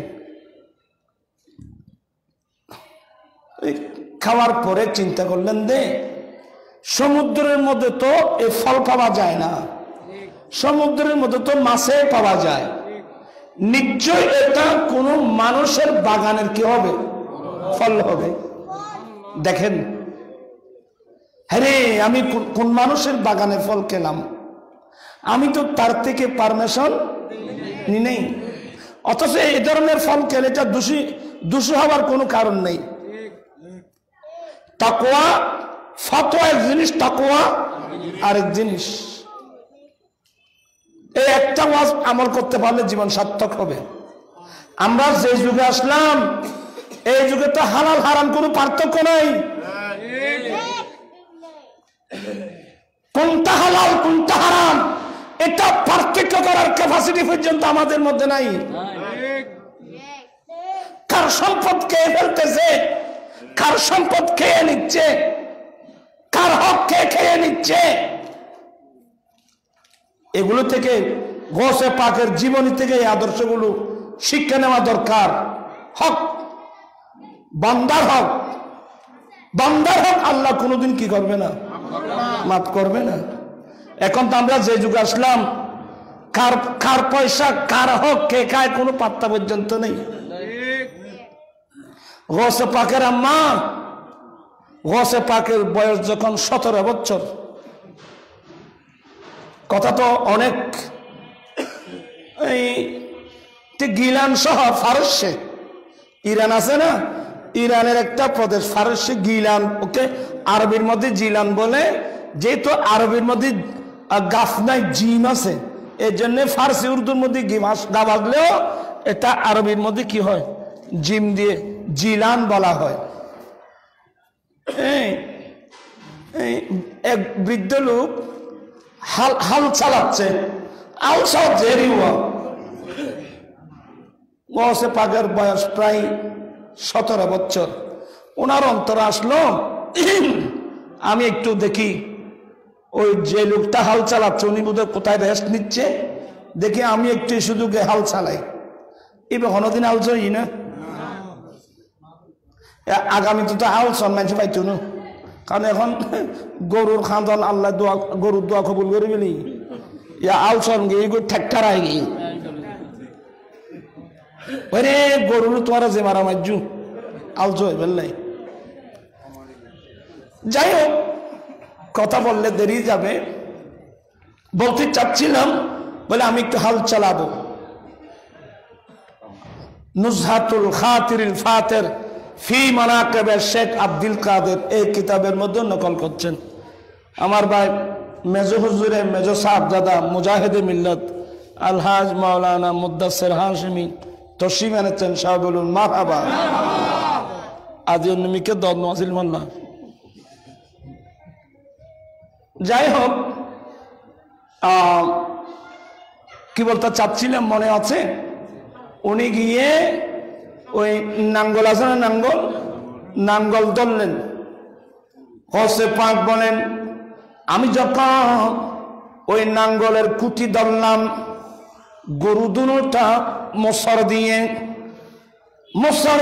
খাওয়ার পরে চিন্তা করলেন দে সমুদ্রের মধ্যে তো এই ফল পাওয়া যায় না সমুদ্রের মধ্যে তো মাছে পাওয়া যায় নিশ্চয় এটা কোনো মানুষের বাগানের কি হবে ফল হবে দেখেন হ্যাঁ আমি কোন মানুষের বাগানের ফল খেলাম আমি তো তার থেকে পারমিশন নি নেই অথচ এই ধরনের ফল খেলে এটা দোষী হওয়ার কোনো কারণ নেই তাকওয়া ফতোয়া এক জিনিস তাকওয়া আরেক জিনিস এই একটা ওয়াজ আমল করতে পারলে জীবন সার্থক হবে আমরা যে যুগে আসলাম এই যুগে তো হালাল হারাম কোনো পার্থক্য নাই কোনটা হালাল কোনটা হারাম এটা পার্থক্য করার ক্যাপাসিটি পর্যন্ত আমাদের মধ্যে নাই কার সম্পদ খেয়ে ফেলতেছে কার সম্পদ খেয়ে নিচ্ছে কার হক খেয়ে নিচ্ছে এগুলো থেকে গৌসে পাকের জীবনী থেকে এই আদর্শগুলো শিক্ষা নেওয়া দরকার হক বান্দার হক আল্লাহ কোনোদিন কি করবে না মাফ করবে না এখন তো আমরা যে যুগে আসলাম কার পয়সা কার হক কে খায় কোনো পাত্তা পর্যন্ত নেই গৌসে পাকের আম্মা গৌসে পাকের বয়স যখন 17 বছর কথা তো অনেক এই গিলান সহ ফারস্যে ইরান আছে না ইরানের একটা প্রদেশ ফারস্যে গিলান ওকে আরবির মধ্যে জিলান বলে যেহেতু আরবির মধ্যে গাফ নাই জিম আছে এর জন্য ফার্সি উর্দুর মধ্যে গা বাঁধলেও এটা আরবির মধ্যে কি হয় জিম দিয়ে জিলান বলা হয় এক বৃদ্ধ লোক হাল চালাচ্ছে আলসাও জেরিওয়া গসে পাকের বয়স প্রায় 17 বছর। ওনার অন্তর আসলো আমি একটু দেখি ওই যে লোকটা হাল চালাচ্ছে উনি বোধহয় কোথায় রেস্ট নিচ্ছে, দেখি আমি একটু সুযোগে হাল চালাই। এবার কোনোদিন হাল চই না, আগামীতে তো হাল চল মানুষ পাইতো না, কারণ এখন গরুর খান্দন আল্লাহ দোয়া গরুর দোয়া কবুল করে বলি আল চল গিয়ে ঠেকটার আই গিয়ে ওরে গরুর তোমার যে মারা মারজু আল চই বললাই। যাই হোক, কথা বললে দেরি যাবে। বলতে চাচ্ছিলাম বলে আমি একটু হাল চালাবো। নুজহাতুল খাতিরিল ফাতের ফি মানাকিব শেখ আব্দুল কাদের এই কিতাবের মধ্যে নকল করছেন আমার ভাই মেজো হুজুরে মেজো সাহেবজাদা মুজাহিদে মিল্লাত আলহাজ মাওলানা মুদাসসির হাশিমি তশরিফ এনেছেন সাহেবুল মারহাবা আদি নমিকে দদ নওয়াজিল মোল্লা। যাই হোক, কি বলতে চাচ্ছিলাম মনে আছে, উনি গিয়ে ওই নাঙ্গল আছে না, নাঙ্গল ধরলেন। হোসে পাক বলেন আমি যখন ওই নাঙ্গলের কুটি ধরলাম, গরু দুটা মোসর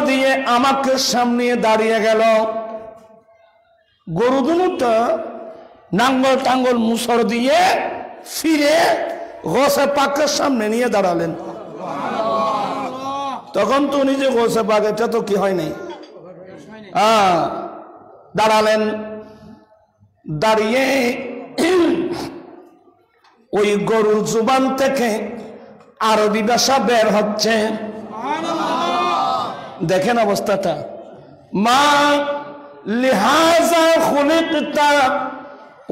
দিয়ে আমাকে সামনে দাঁড়িয়ে গেল। গরু দুটা নাঙ্গল টাঙ্গল মুসর দিয়ে ফিরে গোসে পাকের সামনে নিয়ে দাঁড়ালেন। তখন তো উনি যে গোসে পাক এটা তো কি হয় নাই, দাঁড়ালেন। দাঁড়িয়ে ওই গরুর জুবান থেকে আরবি ভাষা বের হচ্ছে। দেখেন অবস্থাটা, মা লিহাজা খুলিকতা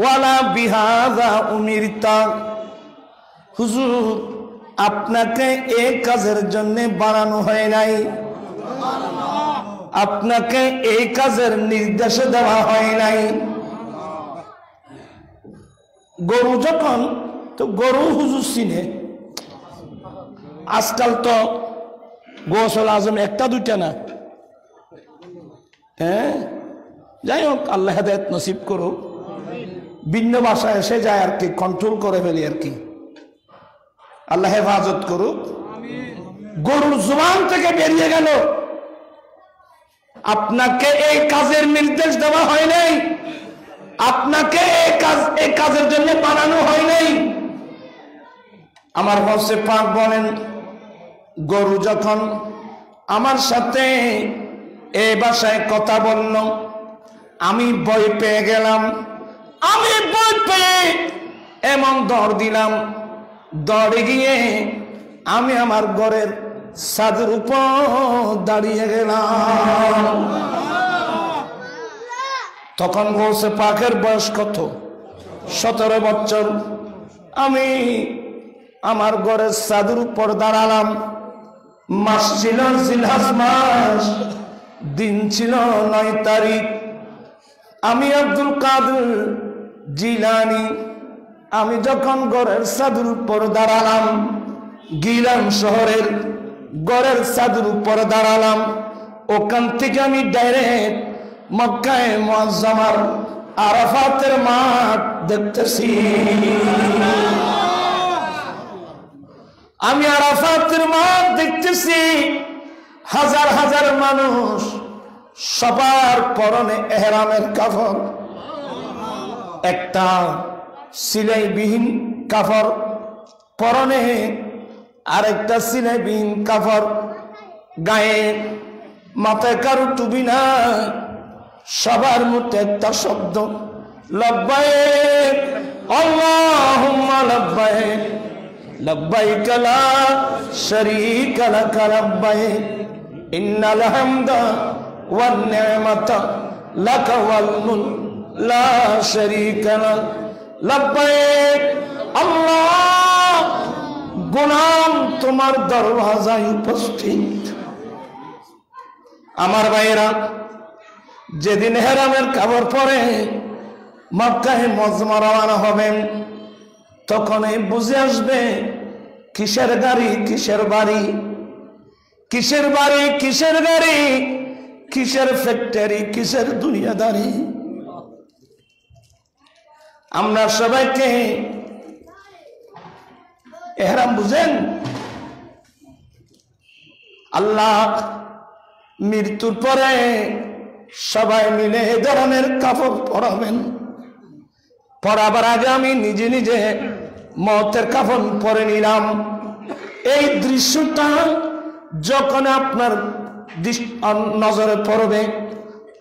ওয়ালা বিহাজা উমিরতা। হুজুর আপনাকে এই কাজের জন্য বানানো হয় নাই, আপনাকে এই কাজের নির্দেশ দেওয়া হয় নাই। গরু যখন তো গরু হুজুর চিনে, আজকাল তো গোসল আজম একটা দুইটা না, হ্যাঁ। যাই হোক, আল্লাহ হেদায়েত নসিব করুক। ভিন্ন ভাষায় এসে যায় আর কি, কন্ট্রোল করে ফেলি আর কি, আল্লাহ হেফাজত করুক। গরুর জুবান থেকে বেরিয়ে গেল আপনাকে এই কাজের নির্দেশ দেওয়া হয় নাই, আপনাকে এই কাজের জন্য বানানো হয় নাই। আমার হোসে পাক বলেন গরু যখন আমার সাথে এই ভাষায় কথা বলল, আমি ভয় পেয়ে গেলাম। আমি ভয় পেয়ে এমন দৌড় দিলাম, দৌড়ে গিয়ে আমি আমার ঘরের ছাদের উপর দাঁড়িয়ে গেলাম। তখন বলছে পাকের বয়স কত, 17 বছর। আমি আমার ঘরের ছাদের উপর দাঁড়ালাম। মাস ছিল জিলহজ মাস, দিন ছিল 9 তারিখ। আমি আব্দুল কাদের জিলানী, আমি যখন ঘরের ছাদের উপর দাঁড়ালাম, গিলান শহরের ঘরের ছাদের উপর দাঁড়ালাম, ওখান থেকে আমি ডাইরেক্ট মক্কায়ে মুআজ্জামার আরাফাতের মাঠ দেখতেছি। আমি আরাফাতের মাঠ দেখতেছি, হাজার হাজার মানুষ, সবার পরনে এহরামের কাফন, একটা সিলাইবিহীন কাফর পরনে, আরেকটা সিলাইবিহীন কাফর গায়ে, মাথায় কারো টুপি না, সবার মুখে একটা শব্দ লব্বাইক আল্লাহুম্মা লব্বাইক লব্বাইক লা শারীকা লাক লব্বাইক ইন্নাল হামদা ওয়ান নি'মাতা লাক ওয়াল মুলক লা শারীকা লাক লব্বাইক। আল্লাহ, গোলাম তোমার দরওয়াজায় উপস্থিত। আমার ভাইয়েরা, যেদিন হেরামের কাপড় পরে মক্কায়ে মুআজ্জামা রওনা হবেন, তখনই বুঝে আসবে কিসের গাড়ি কিসের বাড়ি, কিসের বাড়ি কিসের গাড়ি, কিসের ফ্যাক্টরি কিসের দুনিয়াদারি। আমরা সবাইকে এহরাম বুঝেন? আল্লাহ মৃত্যুর পরে সবাই মিলে এ ধরনের কাপড় পরাবেন। পরাবার আগে আমি নিজে নিজে মওতের কাফন পরে নিলাম। এই দৃশ্যটা যখন আপনার নজরে পড়বে,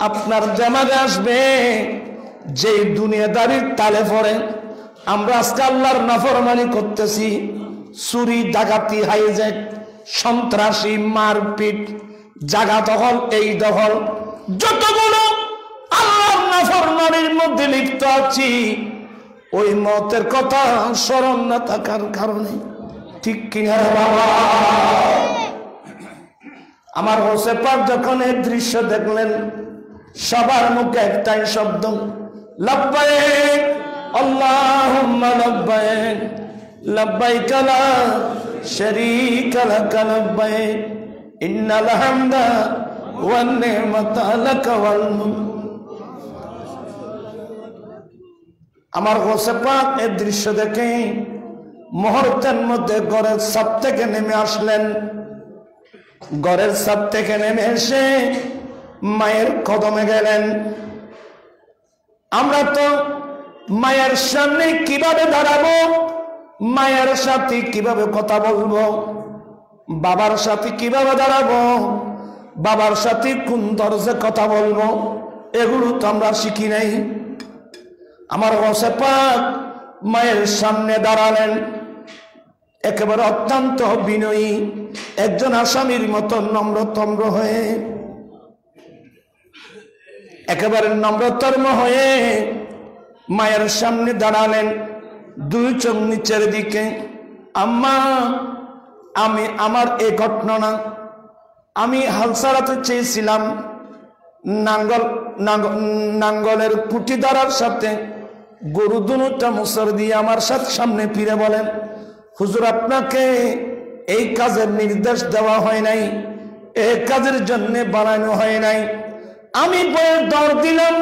আপনার জামাতে আসবে যে দুনিয়াদারির তালে পড়ে আমরা আজকে আল্লাহর নাফরমানি করতেছি, চুরি ডাকাতি হাইজ্যাক সন্ত্রাসী মারপিট জাগা দখল এই দখল যতগুলো আল্লাহর নাফরমানির মধ্যে লিপ্ত আছি, ওই মতের কথা স্মরণ না থাকার কারণে। ঠিক কিনা বাবা? আমার হোসে পাক যখন এই দৃশ্য দেখলেন সবার মুখে একটাই শব্দ, লাব্বাইক আল্লাহুম্মা লাব্বাইক লাব্বাইক লা শারীকা লাক লাব্বাইক ইন্নাল হামদা ওয়ান নি'মাতা লাক ওয়াল মুলক। আমার হোসে পাক এই দৃশ্য দেখে মুহূর্তের মধ্যে ঘরের ছাদ থেকে নেমে আসলেন। ঘরের ছাদ থেকে নেমে এসে মায়ের কদমে গেলেন। আমরা তো মায়ের সামনে কিভাবে দাঁড়াবো, মায়ের সাথে কিভাবে কথা বলবো, বাবার সাথে কিভাবে দাঁড়াবো, বাবার সাথে কোন দরজে কথা বলবো, এগুলো তো আমরা শিখি নাই। আমার হোসে পাক মায়ের সামনে দাঁড়ালেন, একেবারে অত্যন্ত বিনয়ী একজন আসামির মতো নম্রতম্র হয়ে, একেবারে নম্রতর্ম হয়ে মায়ের সামনে দাঁড়ালেন, দুই চোখ নিচের দিকে। আম্মা, আমি আমার এই ঘটনা না, আমি হাল ছাড়াতে চেয়েছিলাম, নাঙ্গলের কুটি দ্বারার সাথে গরু দুটা মুসর দিয়ে আমার সাথে সামনে ফিরে বলেন, হুজুর আপনাকে এই কাজের নির্দেশ দেওয়া হয় নাই, এই কাজের জন্য বানানো হয় নাই। আমি বয়ে দৌড় দিলাম,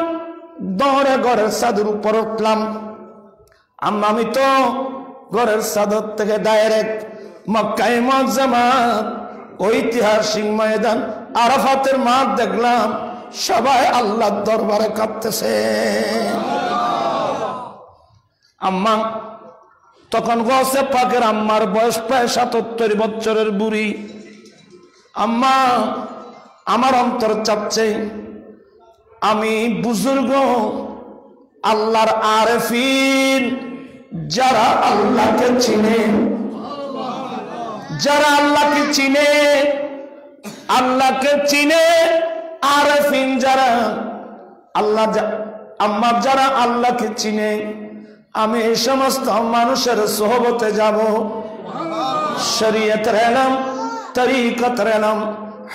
দৌড়ে ঘরের ছাদের উপর উঠলাম। আমি তো ঘরের ছাদের থেকে ডাইরেক্ট মক্কায়ে মুআজ্জামা ঐতিহাসিক ময়দান আরাফাতের মাঠ দেখলাম, সবাই আল্লাহর দরবারে কাঁদতেছে। আম্মা তখন গৌসে পাকের আম্মার বয়স প্রায় ৭৭ বছরের বুড়ি। আম্মা, আমার অন্তর চাচ্ছে আমি বুজুর্গ আল্লাহর আরেফিন, যারা আল্লাহকে চিনে, যারা আল্লাহকে চিনে, আল্লাহকে চিনে, আরেফিন যারা আল্লাহ, আম্মা যারা আল্লাহকে চিনে, আমি এই সমস্ত মানুষের সোহবতে যাব, শরীয়তের এলম, তরিকতের এলম,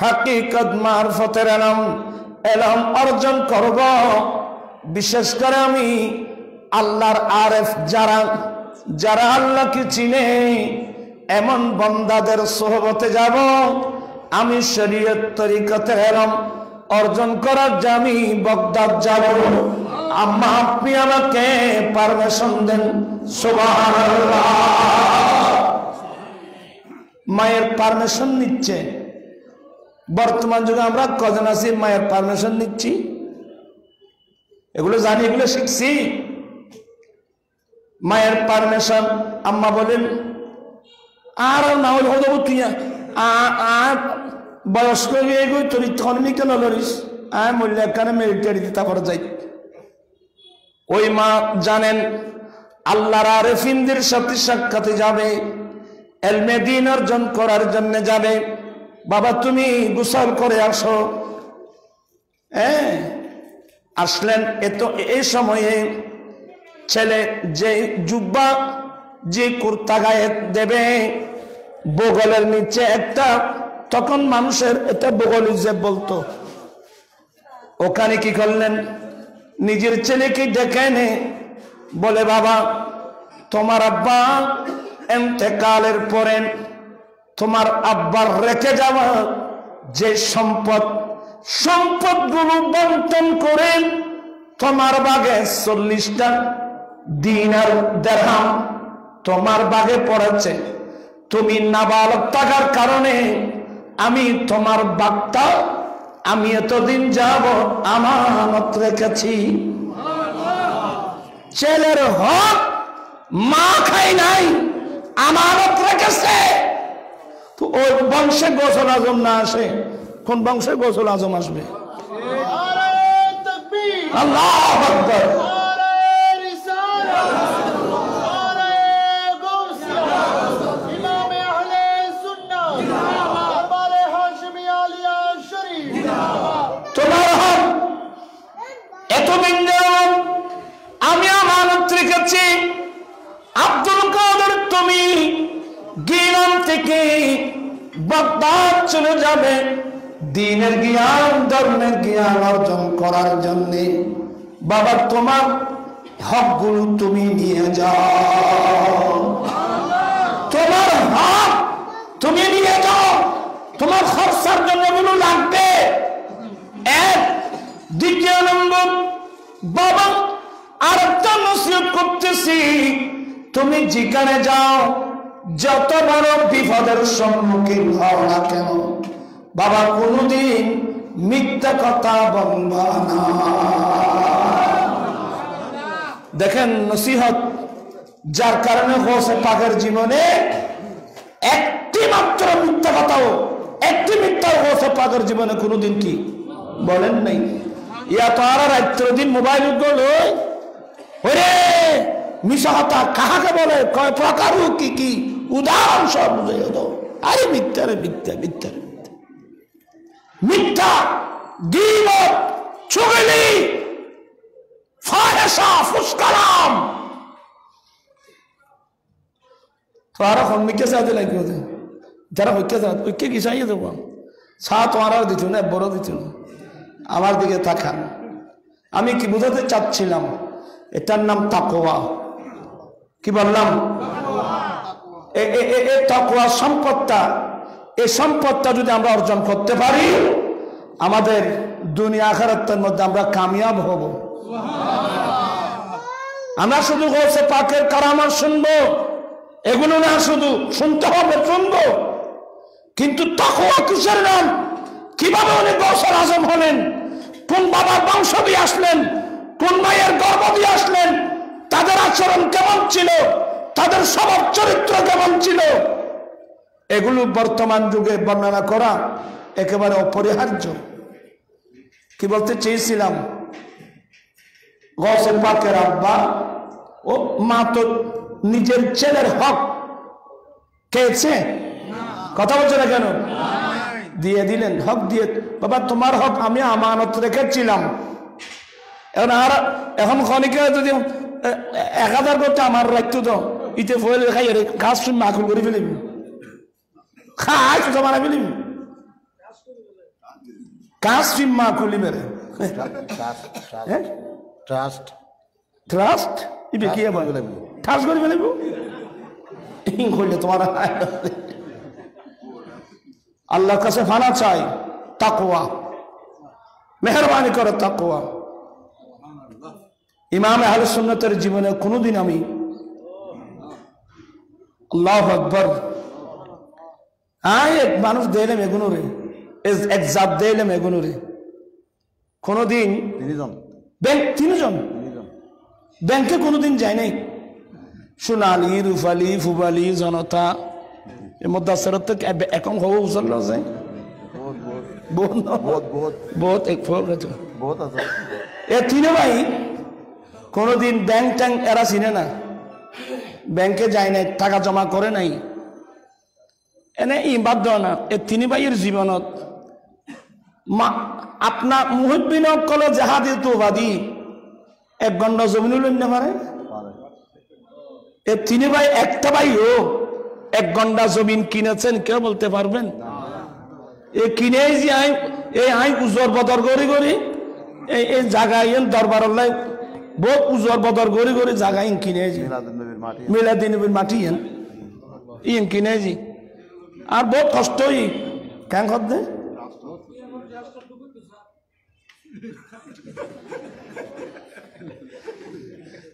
হাকিকত মারফতের এলম অর্জন করব। বিশেষ করে আমি আল্লাহর আরেফ যারা, যারা আল্লাহকে চিনে, এমন বান্দাদের সোহবতে যাব। আমি শরীয়ত তরিকতের এলম অর্জন করার আমি বাগদাদ যাব। আম্মা, আপনি আমাকে পারমিশন দেন। সুবহানাল্লাহ। মায়ের পারমিশন নিচ্ছে। বর্তমান যুগে আমরা কজন আছি মায়ের পারমিশন নিচ্ছি? এগুলো জানি, এগুলো শিখছি। মায়ের পারমিশন আম্মা বলেন, আর না হলে হতো তুই আর বয়স্ক হয়ে গই তোর ইকোনমি কেন লড়িস, মূল্য এখানে মিলিটারিতে তারপর যাই। ওই মা জানেন আল্লাহর আরেফিনদের সাথে সাক্ষাতে যাবে, এলমে দ্বীন অর্জন করার জন্য যাবে। বাবা তুমি গোসল করে আসো। আসলেন। এই সময়ে ছেলে যে জুব্বা, যে কুর্তা গায়ে দেবে, বগলের নিচে একটা, তখন মানুষের এটা বগল যে বলতো, ওখানে কি করলেন, নিজের ছেলেকে ডেকে এনে বলে, বাবা তোমার আব্বা ইন্তেকালের পরে তোমার আব্বার রেখে যাওয়া যে সম্পদগুলো বন্টন করে তোমার বাগে 40টা দিনার দিরহাম তোমার বাগে পড়েছে। তুমি নাবালক থাকার কারণে আমি তোমার বাগটা আমি এতদিন যাব আমানত রেখেছি। ছেলের হক মা খাই নাই, আমানত রেখেছে। তো ওই বংশে গোসল আজম না আসে, কোন বংশে গোসল আজম আসবে? আল্লাহু আকবার। তোমার হক এতদিন আমি আমানত রেখেছি। আব্দুল কাদের তুমি জ্ঞান থেকে বাগদাদ চলে যাবে দ্বীনের জ্ঞান ধর্মের জ্ঞান অর্জন করার জন্য। বাবা তোমার হকগুলো তুমি নিয়ে যাও, তোমার হক তুমি নিয়ে যাও, তোমার খরচার জন্য এগুলো লাগবে। এক। দ্বিতীয় নম্বর, বাবা আরেকটা নসিহত করতেছি, তুমি যেখানে যাও যত বড় বিপদের সম্মুখীন হও না কেন বাবা কোনদিন মিথ্যা কথা বলবা না। দেখেন নসিহত যার কারণে গৌসে পাকের জীবনে একটি মাত্র মিথ্যা কথাও একটি মিথ্যা গৌসে পাকের জীবনে কোনদিন কি বলেন নাই। ইয়া তো আর রাত্র দিন মোবাইল গুলো ওরে মিশা কথা কাহাকে বলে কয় প্রকার কি কি উদাহরণ সব বুঝে দাও। আরে মিথ্যা রে মিথ্যা মিথ্যা মিথ্যা গীবত চুগলি ফাহিশা ফুসকালাম তোরা হমিকে সাথে লাগি ওদের যারা হইকে সাথ ওইকে কি চাইয়ে দেবো সাথ ওরা দিত না বড় দিত না। আমার দিকে তাকান, আমি কি বুঝাতে চাচ্ছিলাম? এটার নাম তাকওয়া। কি বললাম? এই তাকওয়া সম্পদটা, এই সম্পদটা যদি আমরা অর্জন করতে পারি আমাদের দুনিয়া আখিরাতের মধ্যে আমরা কামিয়াব হব। আমরা শুধু গৌসে পাকের কারামত শুনবো এগুলো না, শুধু শুনতে হবে শুনবো, কিন্তু তাকওয়া কিসের নাম? কিভাবে উনি গৌসুল আজম হলেন? কোন বাবার বংশ দিয়ে আসলেন? কোন মায়ের গর্ভ দিয়ে আসলেন? তাদের আচরণ কেমন ছিল? তাদের স্বভাব চরিত্র কেমন ছিল? এগুলো বর্তমান যুগে বর্ণনা করা একেবারে অপরিহার্য। কি বলতে চেয়েছিলাম? গৌসে পাকের আব্বা ও মা তো নিজের ছেলের হক খেয়েছে, কথা বলছে না কেন? দিয়ে দিলেন, হক দিয়ে বাবা তোমার হক আমি আমানত রেখেছিলাম। এখন খনিকে যদি 1000 করতে আমার রাখতো তো ইতে ফয়েল খাই গাছ মাকুল করে ফেলিবি, খাই তো মারা ফেলিবি, গাছ মাকুলি বেড়ে ট্রাস্ট ট্রাস্ট ইবে কি ঠাস করে ফেলিব করলে তোমার। আল্লাহর কাছে ফানা চাই, তাকওয়া, মেহরবানি করে তাকওয়া। ইমাম আহলে সুন্নাতের জীবনে কোনোদিন আমি আল্লাহু আকবার এক মানুষ দিলাম এগুলো রে, এক জাত দিলাম এগুলো রে, কোনোদিন তিনজন ব্যাংকে কোনোদিন যায় নাই। সোনালী, রূপালী, ফুবালী, জনতা এর মধ্যে এখন হব আছে এ তিনে ভাই কোনোদিন ব্যাংক ট্যাঙ্ক এরা চিনে না, ব্যাংকে যায় নাই, টাকা জমা করে নাই, এনে বাদ দেওয়া না। এ তিনি ভাইয়ের জীবনত আপনার মুহিবিন কলে জাহাদি তোবাদি 1 ঘন্টা জমিন লইতে পারে। এ তিনি ভাই একটা ভাইও 1 ঘন্টা জমিন কিনেছেন কেউ বলতে পারবেন? এ কিনে যে আই উজর বদর করি করি এই জায়গায় দরবার বহুত উজর বদর গড়ি গড়ি জায়গা ইন কিনে মিলাদুন নবীর মাটি ইন কিনে জি আর বহুত কষ্টই কেন করতে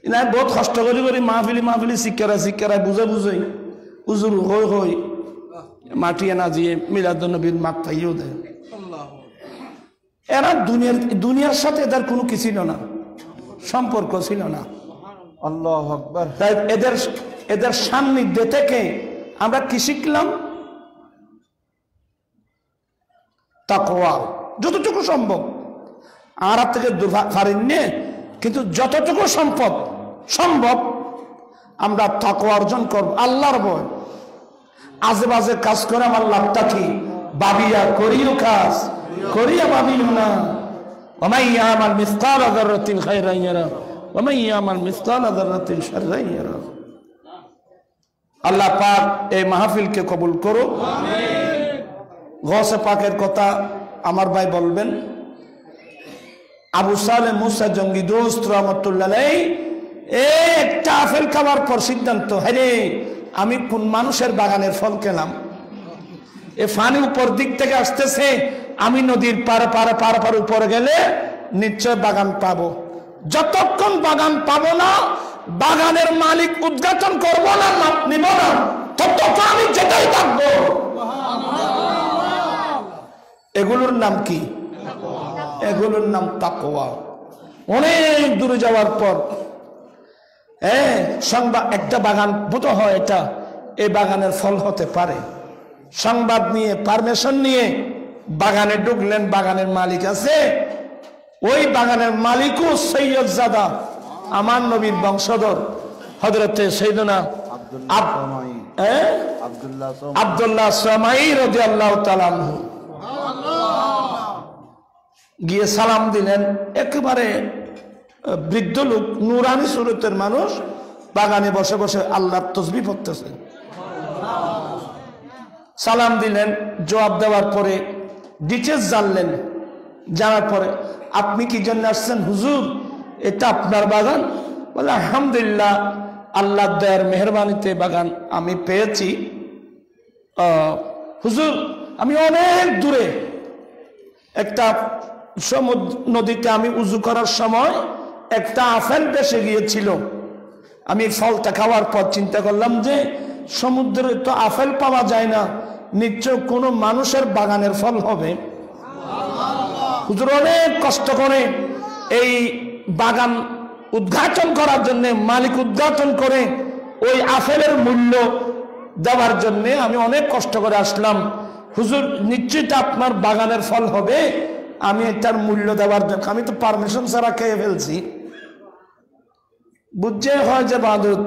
না বহুত কষ্ট করি করি মাহফিলি শিক্ষারা বুঝে বুঝে উজুর হই হই মাটি এনা দিয়ে মিলাদুন নবীর মাঠ পাইও দেয় এরা দুনিয়ার সাথে এদের কোনো কিছু ছিল না সম্পর্ক ছিল না আল্লাহু আকবার তাই এদের সান্নিধ্যে থেকে আমরা কি শিখলাম তাকওয়া যতটুকু সম্ভব আর থেকে পারিনি কিন্তু যতটুকু সম্ভব আমরা তাকওয়া অর্জন করব আল্লাহর ভয় আজে বাজে কাজ করে আমার লাভটা কি ভাবিয়া করিও কাজ করিয়া ভাবিও না ওমাই ইয়ামাল মিসকাল যাররাতিন খায়রান ইয়ারা ওমাই ইয়ামাল মিসকাল যাররাতিন শাররান ইয়ারা আল্লাহ পাক এই মাহফিলকে কবুল করো আমিন গৌসে পাকের কথা আমার ভাই বলবেন আবু সালেহ মুসা জঙ্গি দোস্ত রহমতুল্লাহ আলাইহি একটা আপেল খাওয়ার পর সিদ্ধান্ত হ্যারে আমি কোন মানুষের বাগানের ফল খেলাম এ ফানি উপর দিক থেকে আসতেছে আমি নদীর পার উপরে গেলে নিশ্চয় বাগান পাবো যতক্ষণ বাগান পাবো না বাগানের মালিক উদ্ঘাটন করব না মাপ নিব না ততক্ষণ আমি যেটাই থাকবো এগুলোর নাম কি এগুলোর নাম তাকওয়া অনেক দূরে যাওয়ার পর সংবাদ একটা বাগান বোধ হয় এটা এই বাগানের ফল হতে পারে সংবাদ নিয়ে পারমিশন নিয়ে বাগানে ঢুকলেন বাগানের মালিক আছে ওই বাগানের মালিকও সৈয়দজাদা আমার নবীর বংশধর হযরতে সাইয়েদনা আব্দুল্লাহ সামাই রাদিয়াল্লাহু তাআলা আনহু গিয়ে সালাম দিলেন একেবারে বৃদ্ধ লোক নুরানি সুরতের মানুষ বাগানে বসে বসে আল্লাহর তাসবিহ পড়তেছে সালাম দিলেন জবাব দেওয়ার পরে ডিটেইলস জানলেন জানার পরে আপনি কি জন্য আসছেন হুজুর এটা আপনার বাগান বলে আলহামদুলিল্লাহ আল্লাহর দয়ার মেহেরবানিতে বাগান আমি পেয়েছি হুজুর আমি অনেক দূরে একটা সমুদ্র নদীতে আমি উযু করার সময় একটা আপেল ভেসে গিয়েছিল আমি ফলটা খাওয়ার পর চিন্তা করলাম যে সমুদ্রে তো আপেল পাওয়া যায় না নিশ্চয় কোনো মানুষের বাগানের ফল হবে হুজুর অনেক কষ্ট করে এই বাগান উদ্ঘাটন করার জন্য মালিক উদ্ঘাটন করে ওই আপেলের মূল্য দেওয়ার জন্য আমি অনেক কষ্ট করে আসলাম হুজুর নিশ্চয়ই আপনার বাগানের ফল হবে আমি এটার মূল্য দেওয়ার জন্য আমি তো পারমিশন ছাড়া খেয়ে ফেলছি বুঝছে হয় যে বাদুত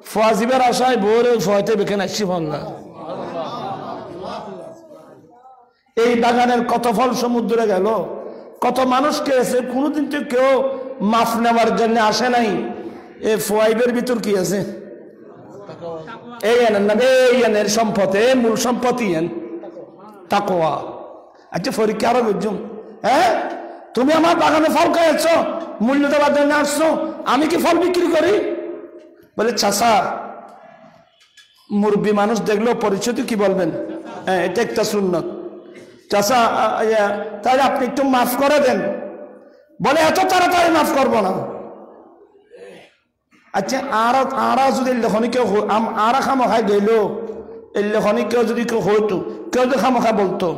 ফাজিবের আশায় ভোরে ফয়তে বেখে আসছি ফল না এই বাগানের কত ফল সমুদ্রে গেল কত মানুষ খেয়েছে কোনোদিন তো কেউ মাফ নেওয়ার জন্য আসে নাই এই ফোয়াইবের ভিতর কি আছে এই এনের সম্পদ মূল সম্পত্তি তাকওয়া আচ্ছা পরীক্ষা আরো বুঝুন তুমি আমার বাগানে ফল খাইছ মূল্য দেওয়ার জন্য আসছো আমি কি ফল বিক্রি করি বলে চাচা মুরব্বী মানুষ দেখলো পরিচয় কি বলবেন এটা একটা সুন্নত চাচা তাহলে আপনি একটু মাফ করে দেন বলে এত তাড়াতাড়ি মাফ করবো না আচ্ছা আর যদি লেখনি কেউ আর খামোখাই গেল এই লেখনি কেউ যদি কেউ হইতো কেউ যদি খামোখা বলতো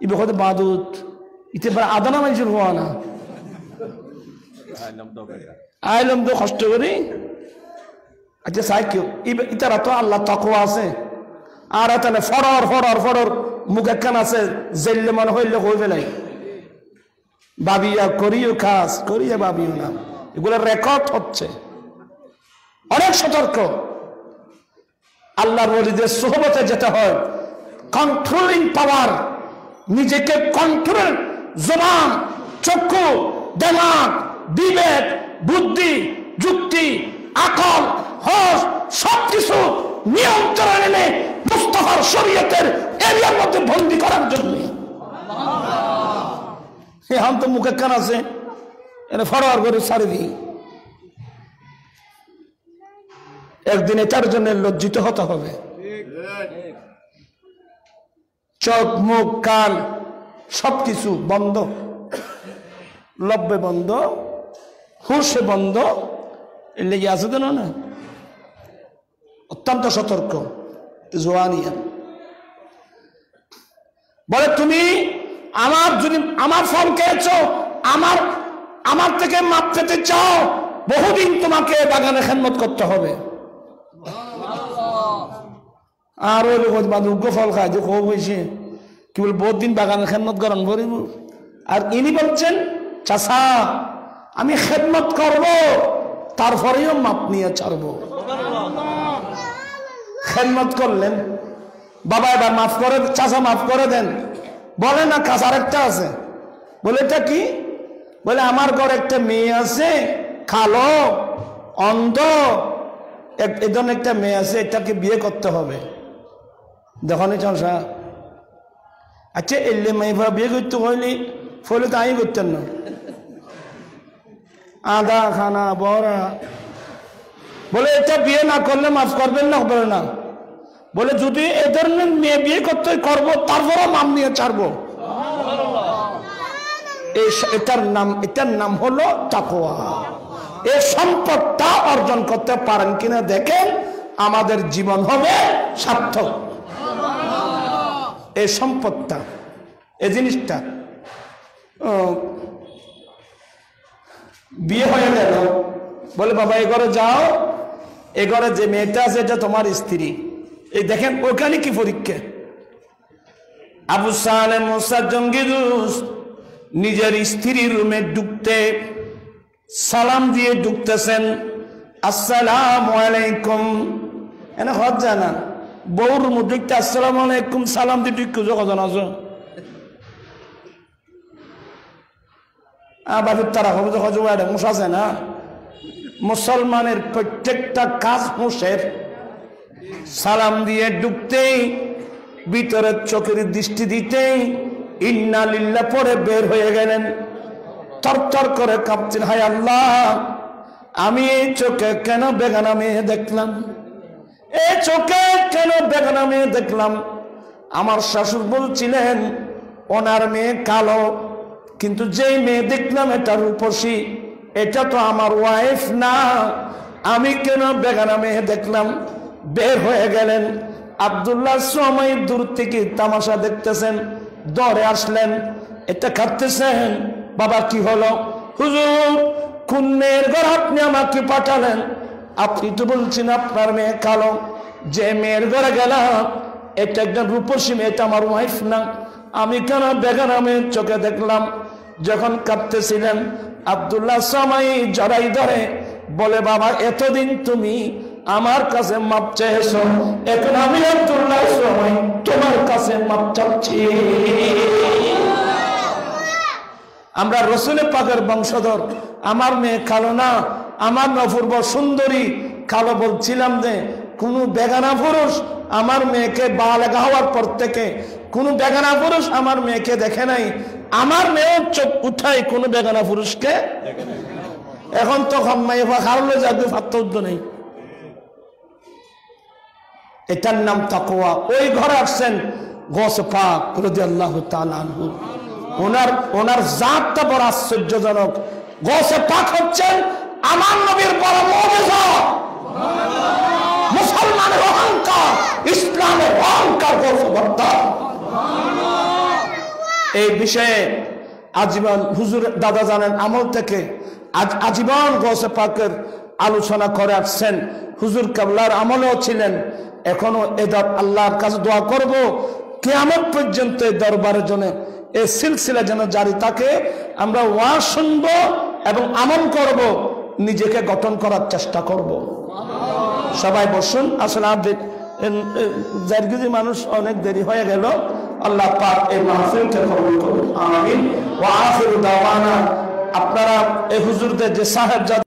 ইবে হয়তো বাদুত ইতে আদানা মানুষের হওয়া না আইলাম তো কষ্ট করি আচ্ছা চাই কেউ ইতারা তো আল্লাহ তাকওয়া আছে আর তাহলে ফড়র মুখ একখান আছে জেললে মনে হইলে হয়ে ফেলাই ভাবিয়া করিও খাস করিয়া ভাবিও না এগুলো রেকর্ড হচ্ছে অনেক সতর্ক আল্লাহর ওলিদের সোহবতে যেতে হয় কন্ট্রোলিং পাওয়ার নিজেকে কন্ট্রোল জবান চক্ষু দিমাগ বিবেক বুদ্ধি যুক্তি আকল হস সবকিছু নিয়ন্ত্রণ এনে মুস্তাফার শরীয়তের এরিয়ার মধ্যে বন্দী করার জন্য এখন তো মুখে কান আছে এনে ফরওয়ার করে ছাড়ি দিই একদিন এটার জন্য লজ্জিত হতে হবে। চোখ মুখ কান সবকিছু বন্ধ, লব্বে বন্ধ, হুশে বন্ধ, এর লেগে আছে তো না, অত্যন্ত সতর্ক। জোয়ানিয়া বলে তুমি আমার ফল খেয়েছো, আমার থেকে মাপ পেতে চাও, বহুদিন তোমাকে বাগানে খেদমত করতে হবে। আর ওই লোক উগ্র ফল খায় যে খুব হয়েছে কি বল, বহুত দিন বাগানে খেদমত করেন করিব। আর ইনি বলছেন চাচা আমি খেদমত করব, তারপরেও মাপ নিয়ে ছাড়বো। খেদমত করলেন, বাবা এবার মাফ করে, চাচা মাফ করে দেন। বলে না কাজ আরেকটা আছে। বলে এটা কি? বলে আমার ঘরে একটা মেয়ে আছে, কালো, অন্ধ, এই ধরনের একটা মেয়ে আছে, এটাকে বিয়ে করতে হবে। দেখো নি চাষা, আচ্ছা এলে মেয়ে বিয়ে করতে হইলে ফলে তো আমি করতেন না, আদা খানা বড়া। বলে এটা বিয়ে না করলে মাফ করবেন না? বলে না। বলে যদি এ ধরনের মেয়ে বিয়ে করতে করবো তারপরও মাম নিয়ে ছাড়বো। এটার নাম হলো তাকওয়া। এই সম্পদটা অর্জন করতে পারেন কিনা দেখেন, আমাদের জীবন হবে সার্থক। এই সম্পদটা, এই জিনিসটা, বিয়ে হয়ে গেল, বলে বাবা এ ঘরে যাও, এ ঘরে যে মেয়েটা আছে এটা তোমার স্ত্রী। এই দেখেন ওখানে কি পরীক্ষা। আবু সালেহ মুসা জঙ্গিদুস নিজের স্ত্রীর রুমে ঢুকতে সালাম দিয়ে ঢুকতেছেন, আসসালামু আলাইকুম। এনে হজ জানা বউর রুমে ঢুকতে আসসালামু আলাইকুম সালাম দিয়ে ঢুকু যখন আছো বাড়ির তারা হবে হজ মুস আছে না। মুসলমানের প্রত্যেকটা কাজ মুসের। সালাম দিয়ে ঢুকতেই, ভিতরের চোখের দৃষ্টি দিতেই ইন্না লিল্লাহ পরে বের হয়ে গেলেন। থরথর করে কাঁপছেন, হায় আল্লাহ আমি এই চোখে কেন বেগানা মেয়ে দেখলাম, এই চোখে কেন বেগানা মেয়ে দেখলাম। আমার শাশুড় বলছিলেন ওনার মেয়ে কালো, কিন্তু যেই মেয়ে দেখলাম এটা রূপসী, এটা তো আমার ওয়াইফ না, আমি কেন বেগানা মেয়ে দেখলাম। বের হয়ে গেলেন। আব্দুল্লাহ সময় দূর থেকে তামাশা দেখতেছেন, দৌড়ে আসলেন, এটা খাটতেছেন। বাবা কি হলো? হুজুর কোন মেয়ের ঘর আপনি আমাকে পাঠালেন? আপনি তো বলছেন আপনার মেয়ে কালো, যে মেয়ের ঘরে গেলাম এটা একটা রূপসী মেয়ে, এটা আমার ওয়াইফ না, আমি কেন বেগানা মেয়ের চোখে দেখলাম। যখন কাঁদতেছিলেন আব্দুল্লাহ সময় জড়াই ধরে বলে, বাবা এতদিন তুমি আমার কাছে মাপ চেয়েছো, এখন আমি আব্দুল্লাহ সময় তোমার কাছে মাপ চাচ্ছি। আমরা রসুল পাকের বংশধর, আমার মেয়ে কালো না, আমার অপূর্ব সুন্দরী কালো। বলছিলাম যে কোন বেগানা পুরুষ আমার মেয়েকে বালেগা হওয়ার পর থেকে কোন বেগানা পুরুষ আমার মেয়েকে দেখে নাই, আমার মেয়েও চোখ উঠাই কোন বেগানা পুরুষকে। এখন তো হারলে যাবে ফাত্তর্য নেই। এটার নাম তাকওয়া। ওই ঘরে আসছেন গৌস পাক রাদিয়াল্লাহু তাআলা আনহু। ওনার জাতটা বড় আশ্চর্যজনক। গৌস পাক হচ্ছেন আমার নবীর বড় মুজিজা, মুসলমানের অহংকার, ইসলামের অহংকার গৌস ভক্তা। এই বিষয়ে আজীবন হুজুর দাদা জানেন আমল থেকে আজীবন গৌস পাকের আলোচনা করে আসছেন। হুজুর কেবলার আমলেও ছিলেন, এখনো এদার আল্লাহর কাছে দোয়া করব কিয়ামত পর্যন্ত এই দরবারের জন্য এই সিলসিলা যেন জারি থাকে। আমরা ওয়াজ শুনবো এবং আমল করব, নিজেকে গঠন করার চেষ্টা করব। সবাই বসুন। আসলে মানুষ অনেক দেরি হয়ে গেল। আল্লাহ পাক এই মাহফিলকে কবুল করুন, আমিন। ওয়া আখিরু দাওয়ানা। আপনারা এই হুজুরদের যে সাহেব